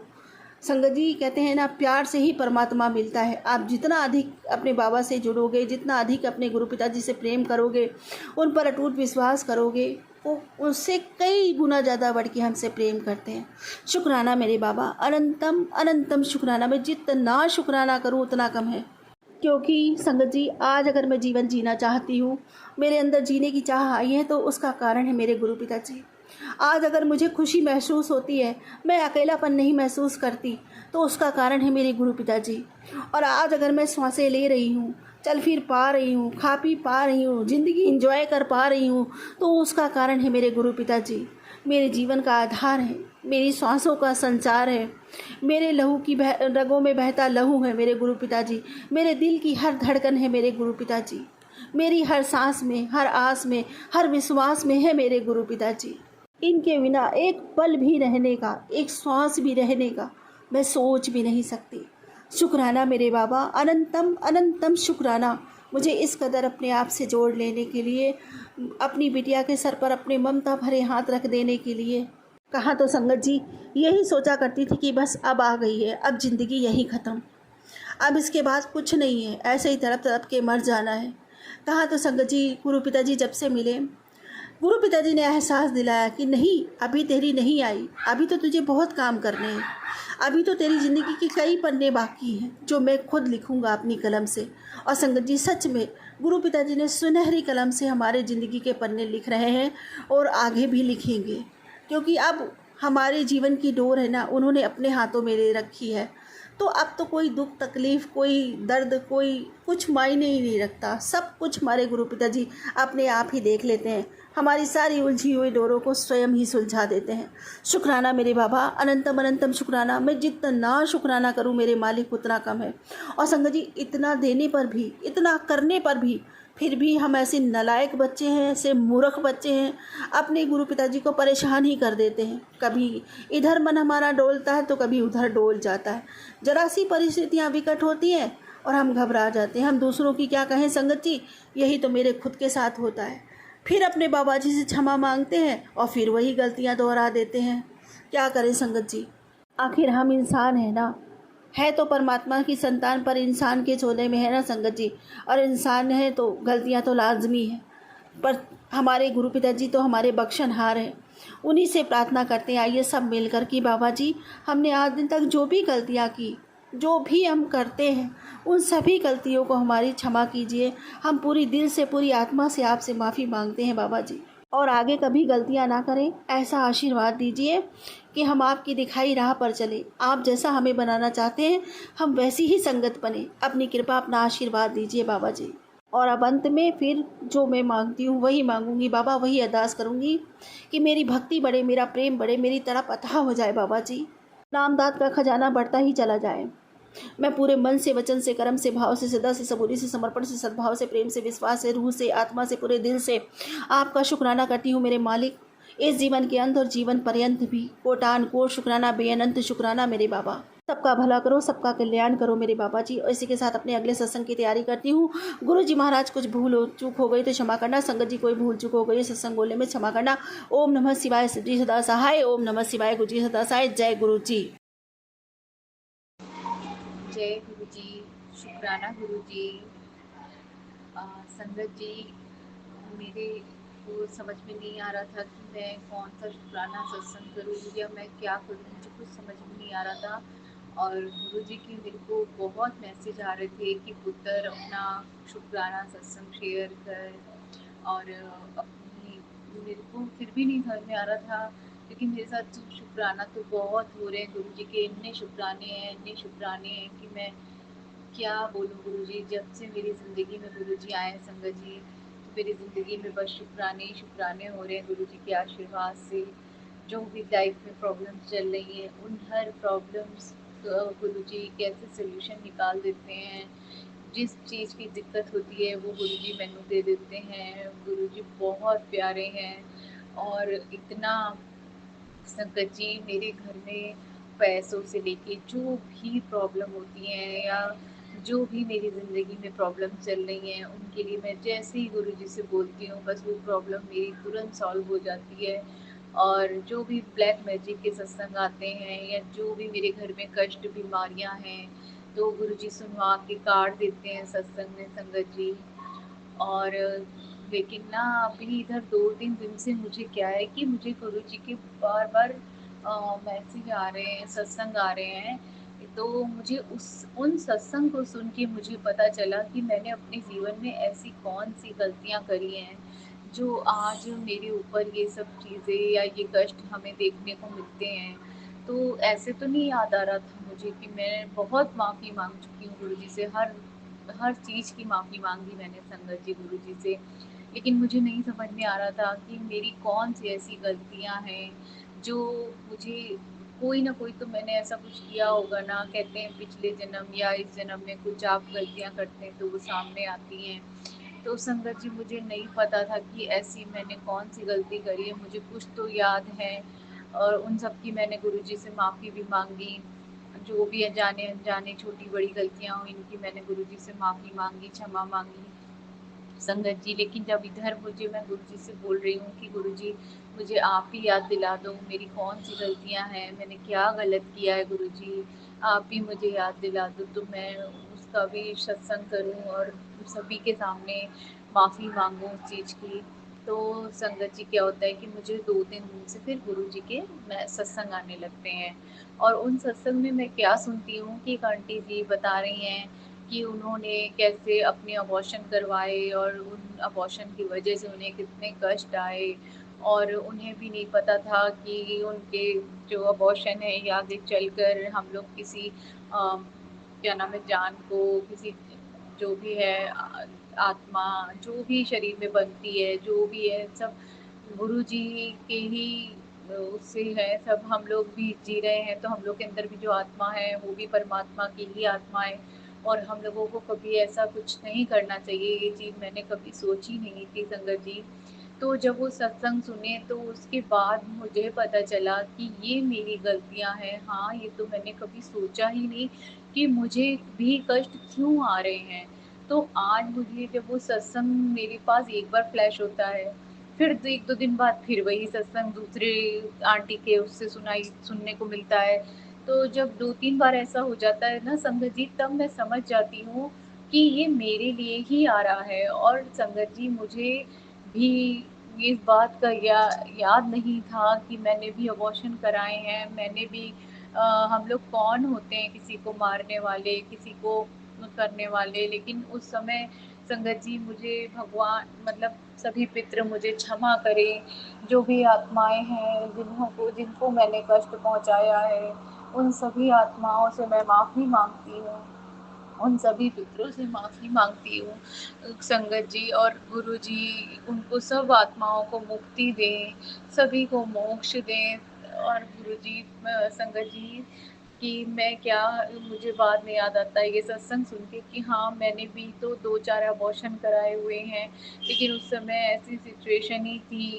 संगत जी कहते हैं ना, प्यार से ही परमात्मा मिलता है। आप जितना अधिक अपने बाबा से जुड़ोगे, जितना अधिक अपने गुरु पिताजी से प्रेम करोगे, उन पर अटूट विश्वास करोगे, वो उससे कई गुना ज़्यादा बढ़ के हमसे प्रेम करते हैं। शुक्राना मेरे बाबा, अनंतम अनंतम शुक्राना। मैं जितना शुक्राना करूँ उतना कम है, क्योंकि संगत जी आज अगर मैं जीवन जीना चाहती हूँ, मेरे अंदर जीने की चाह आई है, तो उसका कारण है मेरे गुरु पिताजी। आज अगर मुझे खुशी महसूस होती है, मैं अकेलापन नहीं महसूस करती, तो उसका कारण है मेरे गुरु पिताजी। और आज अगर मैं सांसें ले रही हूँ, चल फिर पा रही हूँ, खा पी पा रही हूँ, ज़िंदगी इंजॉय कर पा रही हूँ, तो उसका कारण है मेरे गुरु पिताजी। मेरे जीवन का आधार है, मेरी सांसों का संचार है, मेरे लहू की रगों में बहता लहू है मेरे गुरु पिताजी। मेरे दिल की हर धड़कन है मेरे गुरु पिताजी। मेरी हर सांस में, हर आस में, हर विश्वास में है मेरे गुरु पिताजी। इनके बिना एक पल भी रहने का, एक श्वास भी रहने का मैं सोच भी नहीं सकती। शुक्राना मेरे बाबा, अनंतम अनंतम शुक्राना। मुझे इस कदर अपने आप से जोड़ लेने के लिए, अपनी बिटिया के सर पर अपने ममता भरे हाथ रख देने के लिए। कहाँ तो संगत जी यही सोचा करती थी कि बस अब आ गई है, अब ज़िंदगी यही ख़त्म, अब इसके बाद कुछ नहीं है, ऐसे ही तड़प तड़प के मर जाना है। कहाँ तो संगत जी गुरु पिताजी जब से मिले, गुरु पिताजी ने एहसास दिलाया कि नहीं, अभी तेरी नहीं आई, अभी तो तुझे बहुत काम करने हैं, अभी तो तेरी ज़िंदगी के कई पन्ने बाकी हैं जो मैं खुद लिखूंगा अपनी कलम से। और संगत जी सच में गुरु पिताजी ने सुनहरी कलम से हमारे ज़िंदगी के पन्ने लिख रहे हैं और आगे भी लिखेंगे, क्योंकि अब हमारे जीवन की डोर है ना, उन्होंने अपने हाथों में ले रखी है। तो अब तो कोई दुख तकलीफ़, कोई दर्द, कोई कुछ मायने ही नहीं रखता। सब कुछ हमारे गुरु पिताजी अपने आप ही देख लेते हैं, हमारी सारी उलझी हुई डोरों को स्वयं ही सुलझा देते हैं। शुक्राना मेरे बाबा, अनंतम अनंतम शुक्राना। मैं जितना शुक्राना करूं मेरे मालिक उतना कम है। और संगत जी इतना देने पर भी, इतना करने पर भी फिर भी हम ऐसे नालायक बच्चे हैं, ऐसे मूर्ख बच्चे हैं, अपने गुरु पिताजी को परेशान ही कर देते हैं। कभी इधर मन हमारा डोलता है तो कभी उधर डोल जाता है। जरा सी परिस्थितियाँ विकट होती हैं और हम घबरा जाते हैं। हम दूसरों की क्या कहें संगत जी, यही तो मेरे खुद के साथ होता है। फिर अपने बाबा जी से क्षमा मांगते हैं और फिर वही गलतियाँ दोहरा देते हैं। क्या करें संगत जी, आखिर हम इंसान हैं ना, है तो परमात्मा की संतान पर इंसान के चोले में है ना संगत जी। और इंसान है तो गलतियां तो लाजमी है, पर हमारे गुरु पिताजी तो हमारे बख्शनहार हैं। उन्हीं से प्रार्थना करते हैं, आइए सब मिलकर कि बाबा जी, हमने आज दिन तक जो भी गलतियां की, जो भी हम करते हैं, उन सभी गलतियों को हमारी क्षमा कीजिए। हम पूरी दिल से, पूरी आत्मा से आपसे माफ़ी मांगते हैं बाबा जी, और आगे कभी गलतियां ना करें, ऐसा आशीर्वाद दीजिए कि हम आपकी दिखाई राह पर चले। आप जैसा हमें बनाना चाहते हैं, हम वैसी ही संगत बने। अपनी कृपा, अपना आशीर्वाद दीजिए बाबा जी। और अब अंत में फिर जो मैं मांगती हूँ वही मांगूंगी बाबा, वही अरदास करूँगी कि मेरी भक्ति बढ़े, मेरा प्रेम बढ़े, मेरी तरफ अथाह हो जाए बाबा जी। नामदाद का खजाना बढ़ता ही चला जाए। मैं पूरे मन से, वचन से, कर्म से, भाव से, सदा से, सबूरी से, समर्पण से, सद्भाव से, प्रेम से, विश्वास से, रूह से, आत्मा से, पूरे दिल से आपका शुक्राना करती हूँ मेरे मालिक। इस जीवन के अंत और जीवन पर्यंत भी कोटान कोट शुक्राना, बेअनंत शुक्राना मेरे बाबा। सबका भला करो, सबका कल्याण करो मेरे बाबा जी। और इसी के साथ अपने अगले सत्संग की तैयारी करती हूँ। गुरु जी महाराज, कुछ भूल चूक हो गई तो क्षमा करना। संगत जी कोई भूल चूक हो गई सत्संग बोलने में क्षमा करना। ओम नमः शिवाय, जी सदा सहाय। ओम नमः शिवाय, गुरु जी सदा सहाय। जय गुरु जी। जय गुरु जी, शुक्राना गुरु जी। संगत जी, मेरे को समझ में नहीं आ रहा था कि मैं कौन सा शुक्राना सत्संग करूँ या मैं क्या करूँ, मुझे कुछ समझ में नहीं आ रहा था। और गुरु जी की मेरे को बहुत मैसेज आ रहे थे कि पुत्र अपना शुक्राना सत्संग शेयर कर। और अपनी मेरे को फिर भी नहीं समझ में आ रहा था, क्योंकि मेरे साथ शुक्राना तो बहुत हो रहे हैं गुरु जी के। इतने शुक्राने हैं, इतने शुक्राने हैं कि मैं क्या बोलूँ गुरु जी। जब से मेरी ज़िंदगी में गुरु जी आए हैं संगत जी, तो मेरी ज़िंदगी में बस शुक्राने ही शुक्राने हो रहे हैं गुरु जी के आशीर्वाद से। जो भी लाइफ में प्रॉब्लम्स चल रही हैं, उन हर प्रॉब्लम्स गुरु जी कैसे सोल्यूशन निकाल देते हैं। जिस चीज़ की दिक्कत होती है वो गुरु जी मैनू दे देते हैं। गुरु जी बहुत प्यारे हैं। और इतना संकट जी, मेरे घर में पैसों से लेके जो भी प्रॉब्लम होती हैं या जो भी मेरी ज़िंदगी में प्रॉब्लम चल रही हैं, उनके लिए मैं जैसे ही गुरुजी से बोलती हूँ, बस वो प्रॉब्लम मेरी तुरंत सॉल्व हो जाती है। और जो भी ब्लैक मैजिक के सत्संग आते हैं या जो भी मेरे घर में कष्ट बीमारियाँ हैं, तो गुरुजी सुनवा के काट देते हैं सत्संग में संगत जी। और लेकिन ना अभी इधर 2-3 दिन से मुझे क्या है कि मुझे गुरुजी के बार-बार मैसेज आ रहे हैं, सत्संग आ रहे हैं। तो मुझे उन सत्संग को सुन के मुझे पता चला कि मैंने अपने जीवन में ऐसी कौन-सी गलतियाँ करी हैं, जो आज मेरे ऊपर ये सब चीज़ें या ये कष्ट हमें देखने को मिलते हैं। तो ऐसे तो नहीं याद आ रहा था मुझे कि मैं बहुत माफ़ी माँग चुकी हूँ गुरुजी से, हर हर चीज़ की माफ़ी माँगी मैंने संगत जी गुरुजी से। लेकिन मुझे नहीं समझ में आ रहा था कि मेरी कौन-सी ऐसी गलतियाँ हैं, जो मुझे कोई ना कोई तो मैंने ऐसा कुछ किया होगा ना। कहते हैं पिछले जन्म या इस जन्म में कुछ आप गलतियाँ करते हैं तो वो सामने आती हैं। तो संगत जी, मुझे नहीं पता था कि ऐसी मैंने कौन-सी गलती करी है। मुझे कुछ तो याद है और उन सब की मैंने गुरुजी से माफ़ी भी माँगी। जो भी अनजाने छोटी-बड़ी गलतियाँ हुई, इनकी मैंने गुरुजी से माफ़ी माँगी, क्षमा माँगी संगत जी। लेकिन जब इधर मुझे मैं गुरुजी से बोल रही हूँ कि गुरुजी, मुझे आप ही याद दिला दो मेरी कौन-सी गलतियाँ हैं, मैंने क्या गलत किया है गुरुजी, आप ही मुझे याद दिला दो, तो मैं उसका भी सत्संग करूँ और सभी के सामने माफ़ी माँगूँ उस चीज़ की। तो संगत जी, क्या होता है कि मुझे 2-3 दिन से फिर गुरुजी के मैं सत्संग आने लगते हैं। और उन सत्संग में मैं क्या सुनती हूँ कि एक आंटी जी बता रही हैं कि उन्होंने कैसे अपने अबॉर्शन करवाए और उन अबॉर्शन की वजह से उन्हें कितने कष्ट आए। और उन्हें भी नहीं पता था कि उनके जो अबॉर्शन है ये आगे चलकर हम लोग किसी क्या नाम है, जान को, किसी जो भी है आत्मा जो भी शरीर में बनती है, जो भी है सब गुरुजी के ही उससे है। सब हम लोग भी जी रहे हैं, तो हम लोग के अंदर भी जो आत्मा है वो भी परमात्मा की ही आत्मा है। और हम लोगों को कभी ऐसा कुछ नहीं करना चाहिए, ये चीज़ मैंने कभी सोची नहीं थी संगत जी। तो जब वो सत्संग सुने तो उसके बाद मुझे पता चला कि ये मेरी गलतियाँ हैं। हाँ, ये तो मैंने कभी सोचा ही नहीं कि मुझे भी कष्ट क्यों आ रहे हैं। तो आज मुझे जब वो सत्संग मेरे पास एक बार फ्लैश होता है, फिर 1-2 दिन बाद फिर वही सत्संग दूसरे आंटी के उससे सुनने को मिलता है। तो जब 2-3 बार ऐसा हो जाता है ना संगत जी, तब मैं समझ जाती हूँ कि ये मेरे लिए ही आ रहा है। और संगत जी, मुझे भी इस बात का याद नहीं था कि मैंने भी अबॉर्शन कराए हैं। मैंने भी हम लोग कौन होते हैं किसी को मारने वाले, किसी को करने वाले। लेकिन उस समय संगत जी मुझे भगवान मतलब सभी पितृ मुझे क्षमा करें, जो भी आत्माएँ हैं जिनको मैंने कष्ट पहुँचाया है, उन सभी आत्माओं से मैं माफ़ी माँगती हूँ। उन सभी पितरों से माफ़ी माँगती हूँ संगत जी। और गुरु जी उनको सब आत्माओं को मुक्ति दें, सभी को मोक्ष दें। और गुरु जी संगत जी कि मैं क्या मुझे बाद में याद आता है ये सत्संग सुन के कि हाँ, मैंने भी तो 2-4 अबॉर्शन कराए हुए हैं। लेकिन उस समय ऐसी सिचुएशन ही थी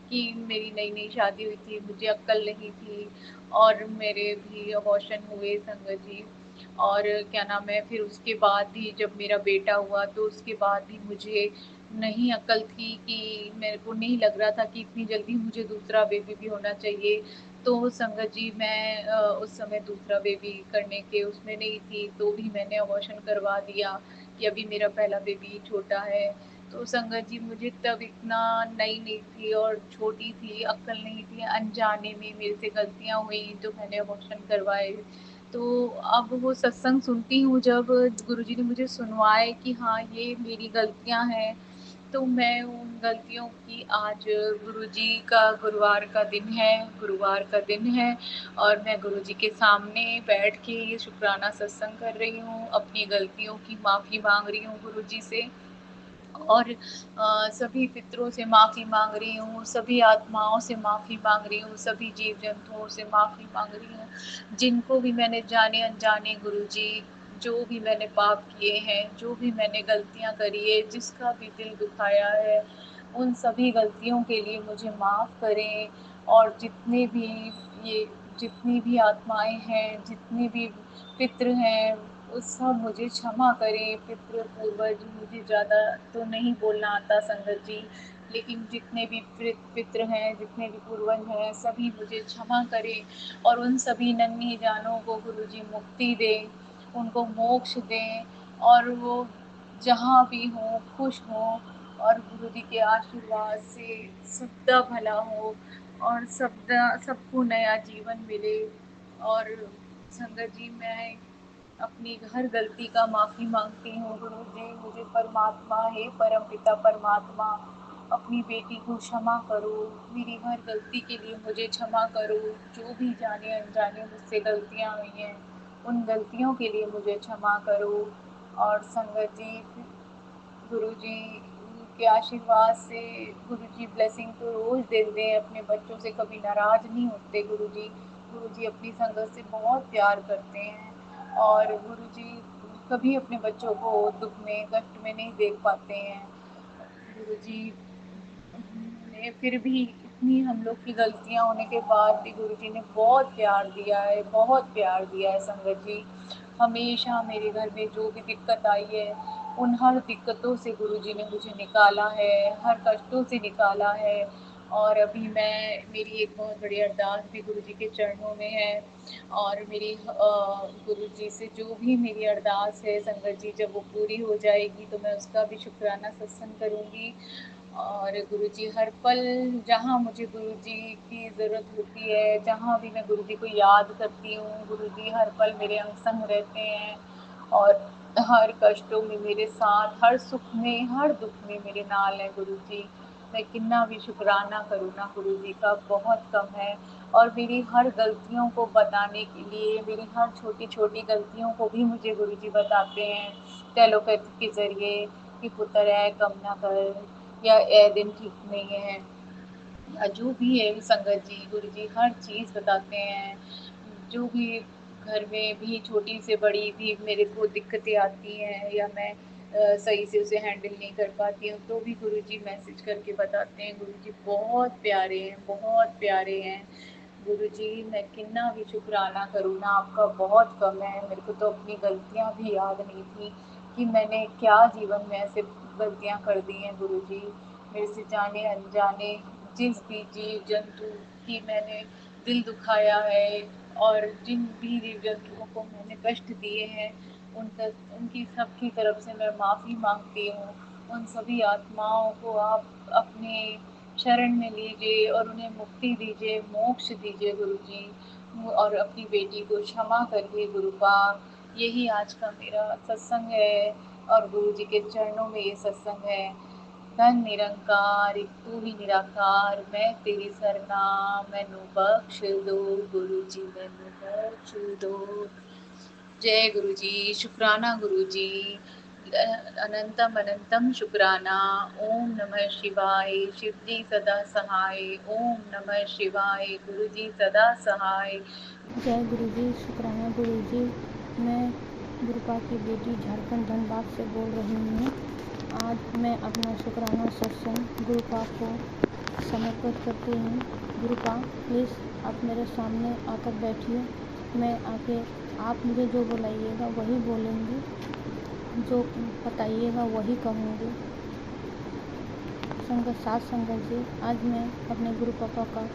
कि मेरी नई-नई शादी हुई थी, मुझे अक्ल नहीं थी और मेरे भी अबॉर्शन हुए संगत जी। और क्या नाम है, फिर उसके बाद भी जब मेरा बेटा हुआ तो उसके बाद भी मुझे नहीं अक्ल थी कि मेरे को नहीं लग रहा था कि इतनी जल्दी मुझे दूसरा बेबी भी होना चाहिए। तो संगत जी मैं उस समय दूसरा बेबी करने के उसमें नहीं थी, तो भी मैंने अबॉर्शन करवा दिया कि अभी मेरा पहला बेबी छोटा है। तो संगत जी मुझे तब इतना नई नहीं थी और छोटी थी, अक्ल नहीं थी, अनजाने में मेरे से गलतियाँ हुई तो मैंने अबॉर्शन करवाए। तो अब वो सत्संग सुनती हूँ जब गुरुजी ने मुझे सुनवाए कि हाँ, ये मेरी गलतियाँ हैं, तो मैं उन गलतियों की आज गुरुजी का गुरुवार का दिन है और मैं गुरुजी के सामने बैठ के ये शुक्राना सत्संग कर रही हूँ, अपनी गलतियों की माफ़ी माँग रही हूँ गुरुजी से। और सभी पितरों से माफ़ी माँग रही हूँ, सभी आत्माओं से माफ़ी माँग रही हूँ, सभी जीव-जंतुओं से माफ़ी माँग रही हूँ, जिनको भी मैंने जाने-अनजाने गुरुजी जो भी मैंने पाप किए हैं, जो भी मैंने गलतियाँ करी है, जिसका भी दिल दुखाया है, उन सभी गलतियों के लिए मुझे माफ़ करें। और ये जितनी भी आत्माएँ हैं, जितने भी पितृ हैं, वो सब मुझे क्षमा करें। पितृ, पूर्वज मुझे ज़्यादा तो नहीं बोलना आता संगत जी, लेकिन जितने भी पितृ हैं, जितने भी पूर्वज हैं, सभी मुझे क्षमा करें और उन सभी नन्ही जानों को गुरुजी मुक्ति दें, उनको मोक्ष दें और वो जहाँ भी हों, खुश हों और गुरुजी के आशीर्वाद से सबका भला हो और सबको नया जीवन मिले। और संगत जी मैं अपनी हर गलती का माफ़ी माँगती हूँ गुरुजी, मुझे परमात्मा हे परमपिता परमात्मा अपनी बेटी को क्षमा करो, मेरी हर गलती के लिए मुझे क्षमा करो, जो भी जाने-अनजाने मुझसे गलतियाँ हुई हैं, उन गलतियों के लिए मुझे क्षमा करो। और संगत जी गुरुजी के आशीर्वाद से गुरुजी ब्लेसिंग तो रोज़ देते हैं, अपने बच्चों से कभी नाराज़ नहीं होते गुरुजी। गुरुजी अपनी संगत से बहुत प्यार करते हैं और गुरुजी कभी अपने बच्चों को दुःख में, कष्ट में नहीं देख पाते हैं। गुरुजी ने फिर भी इतनी हम लोग की गलतियाँ होने के बाद भी गुरुजी ने बहुत प्यार दिया है, बहुत प्यार दिया है संगत जी। हमेशा मेरे घर में जो भी दिक्कत आई है, उन हर दिक्कतों से गुरुजी ने मुझे निकाला है, हर कष्टों से निकाला है। और अभी मेरी एक बहुत बड़ी अरदास भी गुरुजी के चरणों में है और गुरुजी से जो भी मेरी अरदास है संगत जी, जब वो पूरी हो जाएगी तो मैं उसका भी शुक्राना सत्संग करूँगी। और गुरुजी हर पल जहाँ मुझे गुरुजी की ज़रूरत होती है, जहाँ भी मैं गुरुजी को याद करती हूँ, गुरुजी हर पल मेरे अंग संग रहते हैं और हर कष्टों में मेरे साथ, हर सुख में, हर दुख में मेरे नाल हैं गुरुजी। मैं कितना भी शुक्राना करूँ ना गुरुजी का, बहुत कम है। और मेरी हर गलतियों को बताने के लिए, मेरी हर छोटी-छोटी गलतियों को भी मुझे गुरुजी बताते हैं टेलीपैथी के ज़रिए कि पुत्र ऐ कम ना कर या ए दिन ठीक नहीं है या जो भी है संगत जी, गुरुजी हर चीज़ बताते हैं। जो भी घर में भी छोटी से बड़ी भी मेरे को दिक्कतें आती हैं या मैं सही से उसे हैंडल नहीं कर पाती हूँ, तो भी गुरुजी मैसेज करके बताते हैं। गुरुजी बहुत प्यारे हैं, बहुत प्यारे हैं। गुरुजी मैं कितना भी शुक्राना करूँ ना, आपका बहुत कम है। मेरे को तो अपनी गलतियाँ भी याद नहीं थी कि मैंने क्या जीवन में ऐसे गलतियाँ कर दी हैं गुरुजी। मेरे से जाने अनजाने जिस भी जीव जंतु की मैंने दिल दुखाया है और जिन भी जीव जंतुओं को मैंने कष्ट दिए हैं, उनकी सबकी तरफ से मैं माफ़ी मांगती हूँ। उन सभी आत्माओं को आप अपने शरण में लीजिए और उन्हें मुक्ति दीजिए, मोक्ष दीजिए गुरुजी। और अपनी बेटी को क्षमा करिए गुरुपाद। यही आज का मेरा सत्संग है और गुरुजी के चरणों में ये सत्संग है। धन निरंकार एक तू ही निराकार, मैं तेरी सरना, मैनू बख्श दो गुरुजी, मैनू बख्श दो। जय गुरुजी, शुक्राना गुरुजी, अनंतम अनंतम शुक्राना। ओम नमः शिवाय, शिव जी सदा सहाय। ओम नमः शिवाय, गुरु जी सदा सहाय। जय गुरुजी, शुक्राना गुरुजी। मैं गुरुपा की बेटी झारखंड धनबाद से बोल रही हूँ। आज मैं अपना शुक्राना सत्संग गुरुपा को समर्पित करती हूँ। गुरुपा प्लीज़ आप मेरे सामने आकर बैठिए। मैं आके आप मुझे जो बुलाइएगा वही बोलूँगी, जो बताइएगा वही कहूँगी। साथ संगत जी, आज मैं अपने गुरु पापा का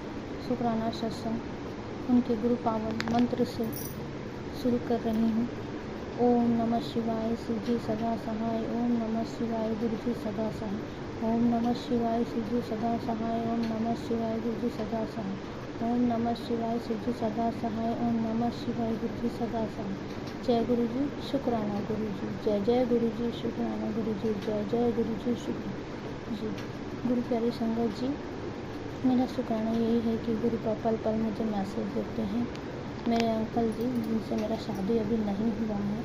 शुक्राना सत्संग उनके गुरु पावन मंत्र से शुरू कर रही हूँ। ओम नमः शिवाय, शिव जी सदा सहाय। ओम नमः शिवाय, गुरु जी सदा सहाय। ओम नमः शिवाय, शिव जी सदा सहाय। ओम नमः शिवाय, गुरु जी सदा सहाय। ओम नमः शिवाय, शिव जी सदा सहाय। ओम नमः शिवाय, गुरु जी सदा सहाय। जय गुरु जी, शुक्राना गुरु जी। जय जय गुरु जी, शुक्राना गुरु जी। जय जय गुरु जी, शुक्राना जी। गुरु प्यारी संगत जी, मेरा शुक्राना यही है कि गुरु पल पल मुझे मैसेज देते हैं। मेरे अंकल जी जिनसे मेरा शादी अभी नहीं हुआ है,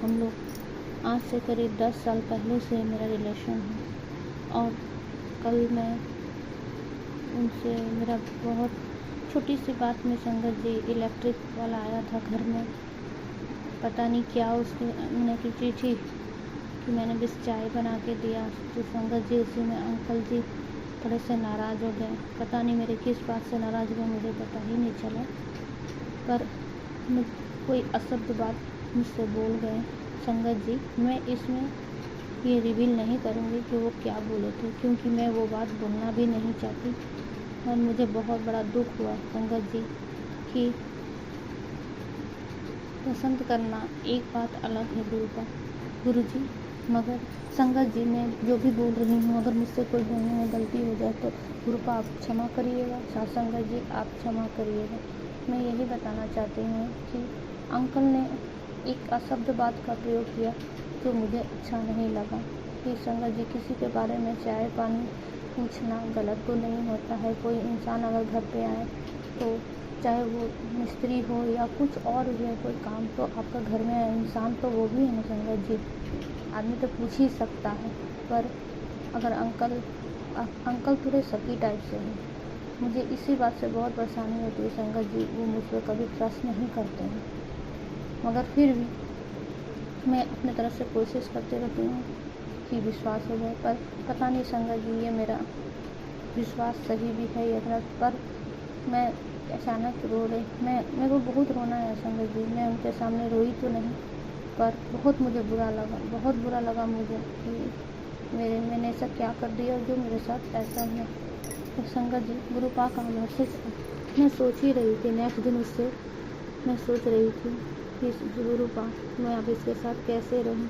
हम लोग आज से करीब 10 साल पहले से मेरा रिलेशन है। और कल मैं उनसे मेरा बहुत छोटी सी बात में संगत जी, इलेक्ट्रिक वाला आया था घर में, पता नहीं क्या उसकी मैंने की चीज़ थी कि मैंने बस चाय बना के दिया तो संगत जी उसी में अंकल जी थोड़े से नाराज़ हो गए। पता नहीं मेरे किस बात से नाराज़ हुए, मुझे पता ही नहीं चला, पर कोई अशब्द बात मुझसे बोल गए संगत जी। मैं इसमें ये रिवील नहीं करूँगी कि वो क्या बोले थे, क्योंकि मैं वो बात बोलना भी नहीं चाहती। और मुझे बहुत बड़ा दुख हुआ संगत जी कि पसंद करना एक बात अलग है गुरु जी, मगर संगत जी मैं जो भी बोल रही हूँ, अगर मुझसे कोई बोलने में गलती हो जाए तो गुरुपा आप क्षमा करिएगा। साथ संगत जी आप क्षमा करिएगा। मैं यही बताना चाहती हूँ कि अंकल ने एक अशब्द बात का प्रयोग किया जो मुझे अच्छा नहीं लगा। कि संगत जी किसी के बारे में चाय पानी पूछना गलत तो नहीं होता है। कोई इंसान अगर घर पे आए तो चाहे वो मिस्त्री हो या कुछ और भी है कोई काम, तो आपका घर में आए इंसान तो वो भी है ना संगत जी, आदमी तो पूछ ही सकता है। पर अगर अंकल थोड़े सकी टाइप से हैं, मुझे इसी बात से बहुत परेशानी होती है संगत जी। वो मुझ पर कभी ट्रस्ट नहीं करते हैं, मगर फिर भी मैं अपने तरफ से कोशिश करती रहती हूँ कि विश्वास हो जाए। पर पता नहीं संगत जी ये मेरा विश्वास सही भी है या गलत। पर मैं अचानक रो रही, मेरे को बहुत रोना है संगत जी। मैं उनके सामने रोई तो नहीं, पर बहुत मुझे बुरा लगा, बहुत बुरा लगा मुझे कि मैंने ऐसा क्या कर दिया जो मेरे साथ ऐसा है। तो संगत जी गुरुपा का मैसेज मैं सोच ही रही थी, नेक्स्ट दिन उससे मैं सोच रही थी कि गुरुपा मैं अब इसके साथ कैसे रहूँ।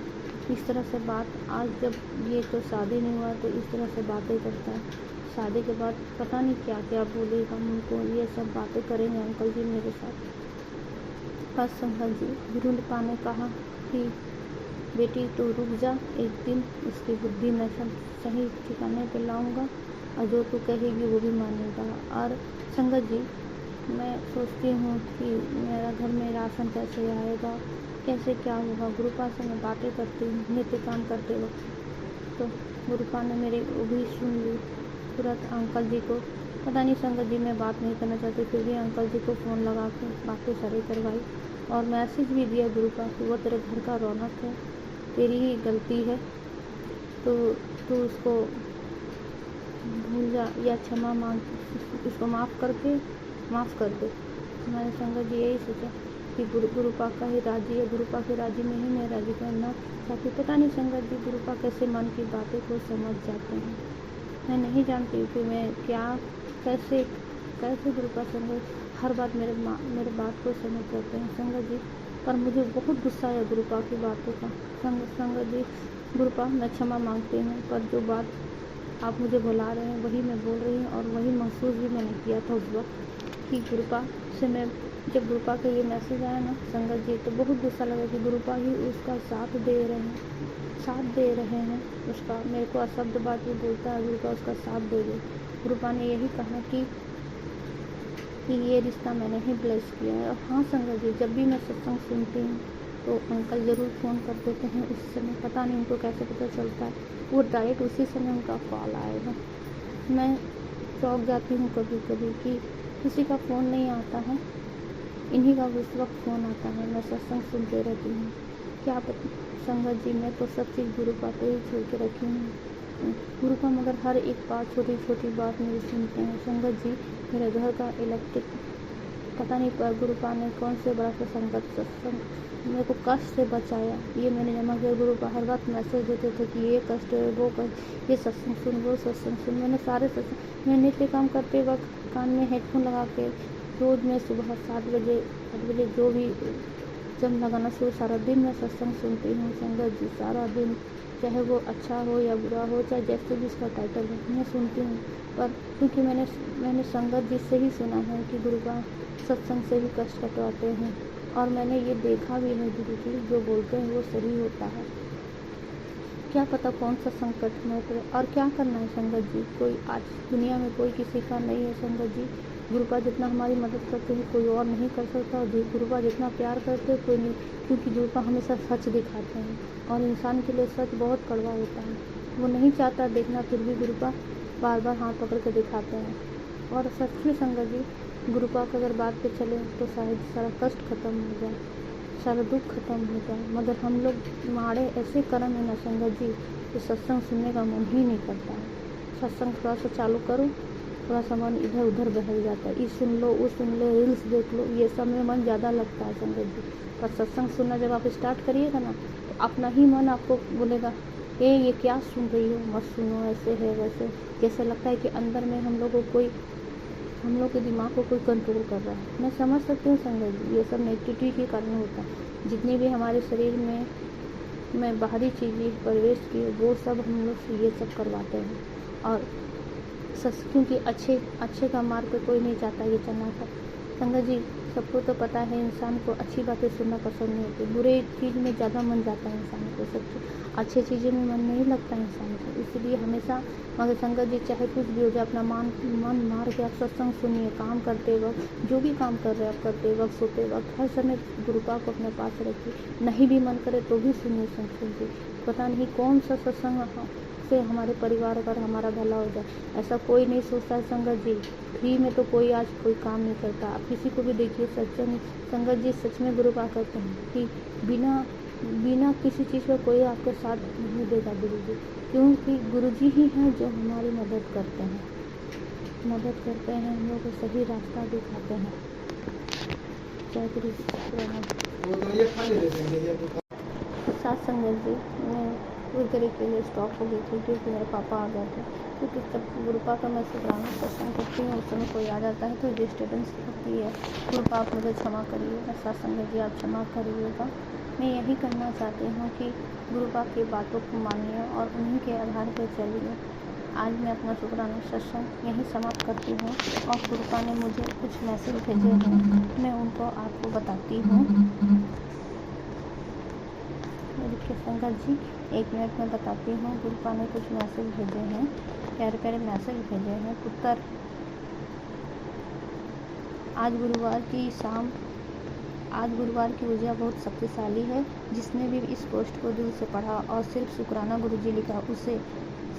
इस तरह से बात, आज जब ये तो शादी नहीं हुआ तो इस तरह से बातें करता है। शादी के बाद पता नहीं क्या क्या बोलेगा उनको, ये सब बातें करेंगे अंकल जी मेरे साथ। बस संगत जी गुरुपा ने कहा कि बेटी तो रुक जा, एक दिन इसकी बुद्धि मैं सब सही ठिकाने पे लाऊंगा और जो तू कहेगी वो भी मानेगा। और संगत जी मैं सोचती हूँ कि मेरा घर में राशन कैसे आएगा, कैसे क्या होगा। गुरुपा से मैं बातें करती हूँ नित्य काम करते वक्त, तो गुरुपा ने मेरी वो भी सुन ली तुरंत। अंकल जी को पता नहीं संगत जी मैं बात नहीं करना चाहती, फिर भी अंकल जी को फ़ोन लगा के बातें सारी करवाई। और मैसेज भी दिया गुरुपा कि वो तेरे घर का रौनक है, तेरी ही गलती है, तो तू उसको भूल जा या क्षमा मांग, उसको माफ़ कर दे। मैंने संगत जी यही सोचा कि गुरुपा का ही राजी है, गुरुपा के राजी में ही मैं राजी करना चाहती। पता नहीं संगत जी गुरुपा कैसे मन की बातों को समझ जाते हैं। मैं नहीं जानती कि मैं क्या कैसे गुरुपा संगत हर बात मेरे बात को समझ जाते हैं संगत जी। पर मुझे बहुत गुस्सा है गुरुपा की बातों का। संगत जी गुरुपा मैं क्षमा मांगती हूँ, पर जो बात आप मुझे बुला रहे हैं वही मैं बोल रही हूँ, और वही महसूस भी मैंने किया था उस वक्त कि गुरुपा से मैं जब गुरुपा का ये मैसेज आया ना संगत जी, तो बहुत गुस्सा लगा कि गुरुपा ही उसका साथ दे रहे हैं उसका। मेरे को अशब्द बात भी बोलता है, गुरुपा उसका साथ दे दे। गुरुपा ने यही कहा कि ये रिश्ता मैंने ही ब्लेस किया है। और हाँ संगत जी, जब भी मैं सत्संग सुनती हूँ तो अंकल ज़रूर फ़ोन कर देते हैं। उस समय पता नहीं उनको कैसे पता चलता है, वो डायरेक्ट उसी समय उनका कॉल आएगा। मैं चौंक जाती हूँ कभी कभी कि किसी का फ़ोन नहीं आता है, इन्हीं का उस वक्त फ़ोन आता है। मैं सत्संग सुनते रहती हूँ। क्या पता संगत जी, मैं तो सब चीज़ गुरुपा पे ही छोड़ के रखी हूँ। गुरुपा मगर हर एक बात, छोटी छोटी बात मेरी सुनते हैं संगत जी। मेरे घर का इलेक्ट्रिक पता नहीं पर गुरुपा ने कौन से बड़ा सा सत्संग मेरे को कष्ट से बचाया। ये मैंने जमा किया। गुरुपा हर वक्त मैसेज देते थे कि ये कष्ट है, वो कष्ट, ये सत्संग सुन, वो सत्संग सुन। मैंने सारे सत्संग, मैं नित्य काम करते वक्त कान में हेडफोन लगा के रोज़ मैं सुबह 7 बजे जो भी जब लगाना शुरू, सारा दिन मैं सत्संग सुनती हूँ संगत जी। सारा दिन, चाहे वो अच्छा हो या बुरा हो, चाहे जैसे भी इसका टाइटल है, मैं सुनती हूँ। पर क्योंकि मैंने संगत जी से ही सुना है कि गुरुपा सत्संग से भी कष्ट कटवाते हैं, और मैंने ये देखा भी है गुरु जी जो बोलते हैं वो सही होता है। क्या पता कौन सा संकट में उतरे और क्या करना है संगत जी। कोई आज दुनिया में कोई किसी का नहीं है संगत जी। गुरुपा जितना हमारी मदद करते हैं कोई और नहीं कर सकता, और गुरुपा जितना प्यार करते हैं कोई नहीं, क्योंकि गुरुपा हमेशा सच दिखाते हैं, और इंसान के लिए सच बहुत कड़वा होता है। वो नहीं चाहता देखना, फिर भी गुरुपा बार बार हाथ पकड़ के दिखाते हैं। और सच में संगत जी, गुरुपा का अगर बात पे चले तो शायद सारा कष्ट खत्म हो जाए, सारा दुख खत्म हो जाए। मगर हम लोग माड़े ऐसे कर्म है ना संगत जी, तो सत्संग सुनने का मन ही नहीं करता है। सत्संग थोड़ा सा चालू करो, थोड़ा सा मन इधर उधर बहल जाता है, ये सुन लो, वो सुन लो, रील्स देख लो, ये सब में मन ज़्यादा लगता है संगत जी। पर सत्संग सुनना जब आप स्टार्ट करिएगा ना, तो अपना ही मन आपको बोलेगा ये क्या सुन रही हो, मत सुनो, ऐसे है वैसे। जैसे लगता है कि अंदर में हम लोग के दिमाग को कोई कंट्रोल कर रहा है। मैं समझ सकती हूँ संगत जी, ये सब नेगेटिविटी के कारण होता है। जितनी भी हमारे शरीर में बाहरी चीज़ें प्रवेश की, वो सब हम लोग से ये सब करवाते हैं। और क्योंकि अच्छे का मार्ग पे कोई नहीं चाहता ये चलना था संगत जी। सबको तो पता है इंसान को अच्छी बातें सुनना पसंद नहीं होती, बुरे चीज़ में ज़्यादा मन जाता है इंसान को, सब अच्छे चीज़ों में मन नहीं लगता इंसान को। इसलिए हमेशा मगर संगत जी चाहे कुछ भी हो जाए, अपना मन मार के आप सत्संग सुनिए। काम करते वक्त, जो भी काम कर रहे हैं आप करते वक्त, सोते वक्त, हर समय गुरुपा को अपने पास रखिए। नहीं भी मन करे तो भी सुनिए सत्संग जी। पता नहीं कौन सा सत्संग से हमारे परिवार का हमारा भला हो जाए, ऐसा कोई नहीं सोचता है संगत जी। फ्री में तो कोई आज कोई काम नहीं करता। आप किसी को भी देखिए सत्संग संगत जी, सच में गुरुपा करते हैं कि बिना किसी चीज़ का कोई आपके साथ नहीं देगा गुरु जी, क्योंकि गुरु जी ही हैं जो हमारी मदद करते हैं, हम लोग को सही रास्ता दिखाते हैं। जय गुरु साथ संगत जी। मैं कुछ देर के लिए स्टॉप हो गई थी क्योंकि मेरे पापा आ गए थे। क्योंकि जब गुरुपा का मैं शुक्राना सत्संग करती हूँ उस समय कोई आ जाता है तो डिस्टर्बेंस होती है। गुरुपा आप मुझे क्षमा करिएगा, साथ संगत जी आप क्षमा करिएगा। मैं यही कहना चाहती हूँ कि गुरुपा की बातों को मानिए और उन्हीं के आधार पर चलिए। आज मैं अपना शुक्राना सत्संग यहीं समाप्त करती हूँ, और गुरुपा ने मुझे कुछ मैसेज भेजे हैं, मैं उनको आपको बताती हूँ। देखिए संगत जी, 1 मिनट में बताती हूँ। गुरुपा ने कुछ मैसेज भेजे हैं, प्यारे प्यारे मैसेज भेजे हैं। उत्तर, आज गुरुवार की ऊर्जा बहुत शक्तिशाली है। जिसने भी इस पोस्ट को दिल से पढ़ा और सिर्फ शुक्राना गुरुजी लिखा, उसे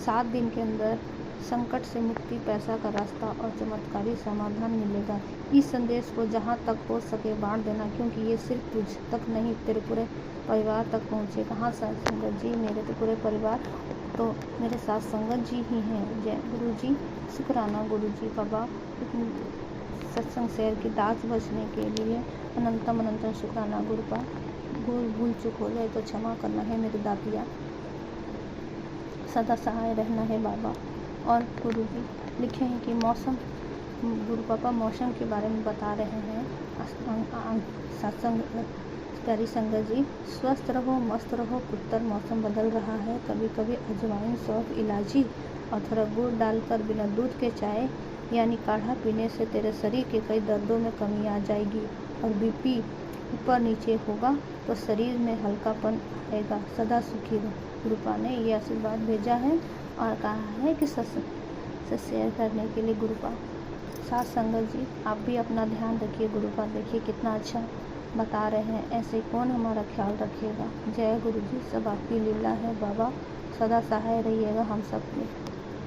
7 दिन के अंदर संकट से मुक्ति, पैसा का रास्ता और चमत्कारी समाधान मिलेगा। इस संदेश को जहाँ तक हो सके बांट देना, क्योंकि ये सिर्फ तुझ तक नहीं तेरे पूरे परिवार तक पहुँचेगा। हाँ साथ संगत जी, मेरे तो पूरे परिवार तो मेरे साथ संगत जी ही हैं। जय गुरु जी, शुक्राना गुरु जी। बाबा सत्संग शेयर की दास बचने के लिए अनंतम अनंतम शुक्राना गुरु का। भूल चूक हो जाए तो क्षमा करना है मेरी दातिया, सदा सहाय रहना है बाबा। और गुरु जी लिखे हैं कि मौसम, गुरु पापा मौसम के बारे में बता रहे हैं। सत्संग प्यारी संगत जी, स्वस्थ रहो, मस्त रहो, पुत्र मौसम बदल रहा है। कभी कभी अजवाइन, सौंफ, इलायची और थोड़ा गुड़ डालकर बिना दूध के चाय यानी काढ़ा पीने से तेरे शरीर के कई दर्दों में कमी आ जाएगी। और बीपी ऊपर नीचे होगा तो शरीर में हल्कापन आएगा। सदा सुखी रहो। गुरुपा ने ये आशीर्वाद भेजा है और कहा है कि सत्संग से शेयर करने के लिए। गुरुपा साथ संगत जी, आप भी अपना ध्यान रखिए। गुरुपा देखिए कितना अच्छा बता रहे हैं, ऐसे कौन हमारा ख्याल रखेगा। जय गुरु जी, सब आपकी लीला है बाबा, सदा सहाय रहिएगा हम सबके।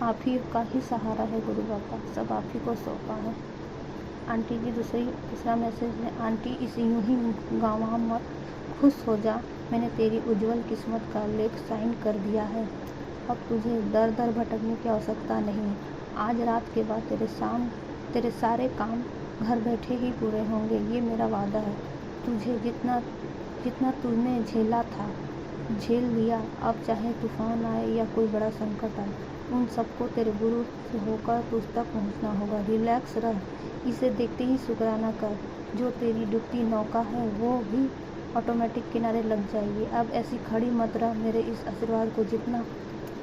आप ही का ही सहारा है गुरु बाबा, सब आप ही को सौंपा है। आंटी जी दूसरा मैसेज है, आंटी इसे यूं ही गंवा मत, खुश हो जा, मैंने तेरी उज्जवल किस्मत का लेख साइन कर दिया है। अब तुझे दर दर भटकने की आवश्यकता नहीं। आज रात के बाद तेरे सारे काम घर बैठे ही पूरे होंगे, ये मेरा वादा है। तुझे जितना तूने झेला था, झेल लिया। अब चाहे तूफान आए या कोई बड़ा संकट आए, उन सबको तेरे गुरु से होकर तुझ तक पहुंचना होगा। रिलैक्स रह, इसे देखते ही शुक्राना कर। जो तेरी डूबती नौका है वो भी ऑटोमेटिक किनारे लग जाएगी। अब ऐसी खड़ी मत रह। मेरे इस आशीर्वाद को जितना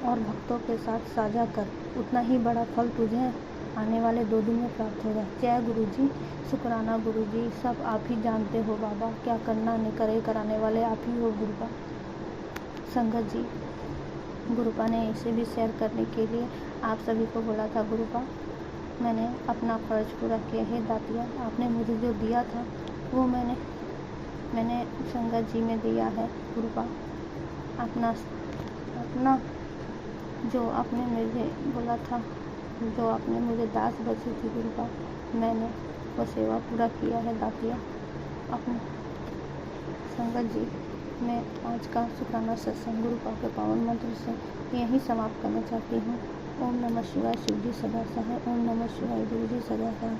और भक्तों के साथ साझा कर, उतना ही बड़ा फल तुझे आने वाले 2 दिन में प्राप्त होगा। जय गुरु जी, शुक्राना गुरु जी। सब आप ही जानते हो बाबा, क्या करना नहीं करे कराने वाले आप ही हो। गुरुपा संगत जी, गुरुपा ने इसे भी शेयर करने के लिए आप सभी को बोला था। गुरुपा मैंने अपना फर्ज पूरा किया है दातिया, आपने मुझे जो दिया था वो मैंने संगत जी में दिया है। गुरुपा अपना जो आपने मुझे बोला था, जो आपने मुझे दास बची थी गुरुपा, मैंने वो सेवा पूरा किया है दातिया। अपने संगत जी, मैं आज का शुक्राना सत्संग गुरुपा के पावन मंत्र से यहीं समाप्त करना चाहती हूँ। ओम नमः शिवाय, शिव जी सदा सहाय। ओम नमः शिवाय, गुरु जी सदा सहाय।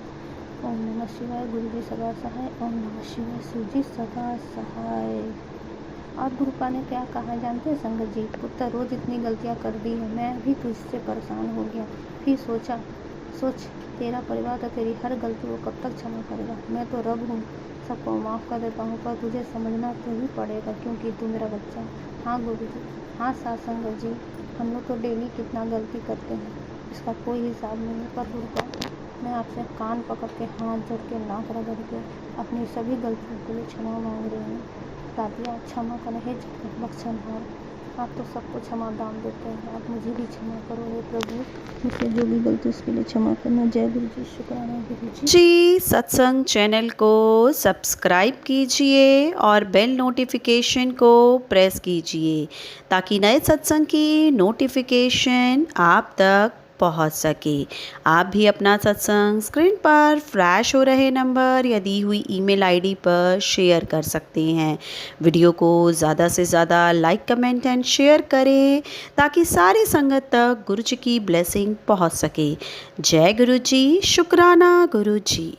ओम नमः शिवाय, गुरु जी सदा सहाय। ओम नमः शिवाय, शिव जी सदा सहाय। और गुरुपा ने क्या कहा जानते हैं संगत जी? पुत्र रोज इतनी गलतियाँ कर दी है, मैं भी तुझसे परेशान हो गया। फिर सोच तेरा परिवार तो तेरी हर गलती को कब तक क्षमा करेगा। मैं तो रब हूँ, सबको माफ़ कर देता हूँ, पर तुझे समझना तो ही पड़ेगा क्योंकि तू मेरा बच्चा है। हाँ गुरु जी, हाँ साथ संगत जी, हम लोग तो डेली कितना गलती करते हैं, इसका कोई हिसाब नहीं है। पर गुरुपा मैं आपसे कान पकड़ के, हाथ जोड़ के, नाक रगड़ के अपनी सभी गलतियों के लिए क्षमा मांग रही हूँ। दातिया क्षमा करें हे बख्शनहार, आप तो सबको क्षमा दान देते हैं, आप मुझे भी क्षमा करो हे प्रभु, मुझसे जो भी गलती उसके लिए क्षमा करना। जय गुरु जी, शुक्राना गुरु जी। सत्संग चैनल को सब्सक्राइब कीजिए और बेल नोटिफिकेशन को प्रेस कीजिए ताकि नए सत्संग की नोटिफिकेशन आप तक पहुंच सके। आप भी अपना सत्संग स्क्रीन पर फ्लैश हो रहे नंबर या दी हुई ईमेल आईडी पर शेयर कर सकते हैं। वीडियो को ज़्यादा से ज़्यादा लाइक, कमेंट एंड शेयर करें ताकि सारे संगत तक गुरु जी की ब्लेसिंग पहुंच सके। जय गुरु जी, शुक्राना गुरु जी।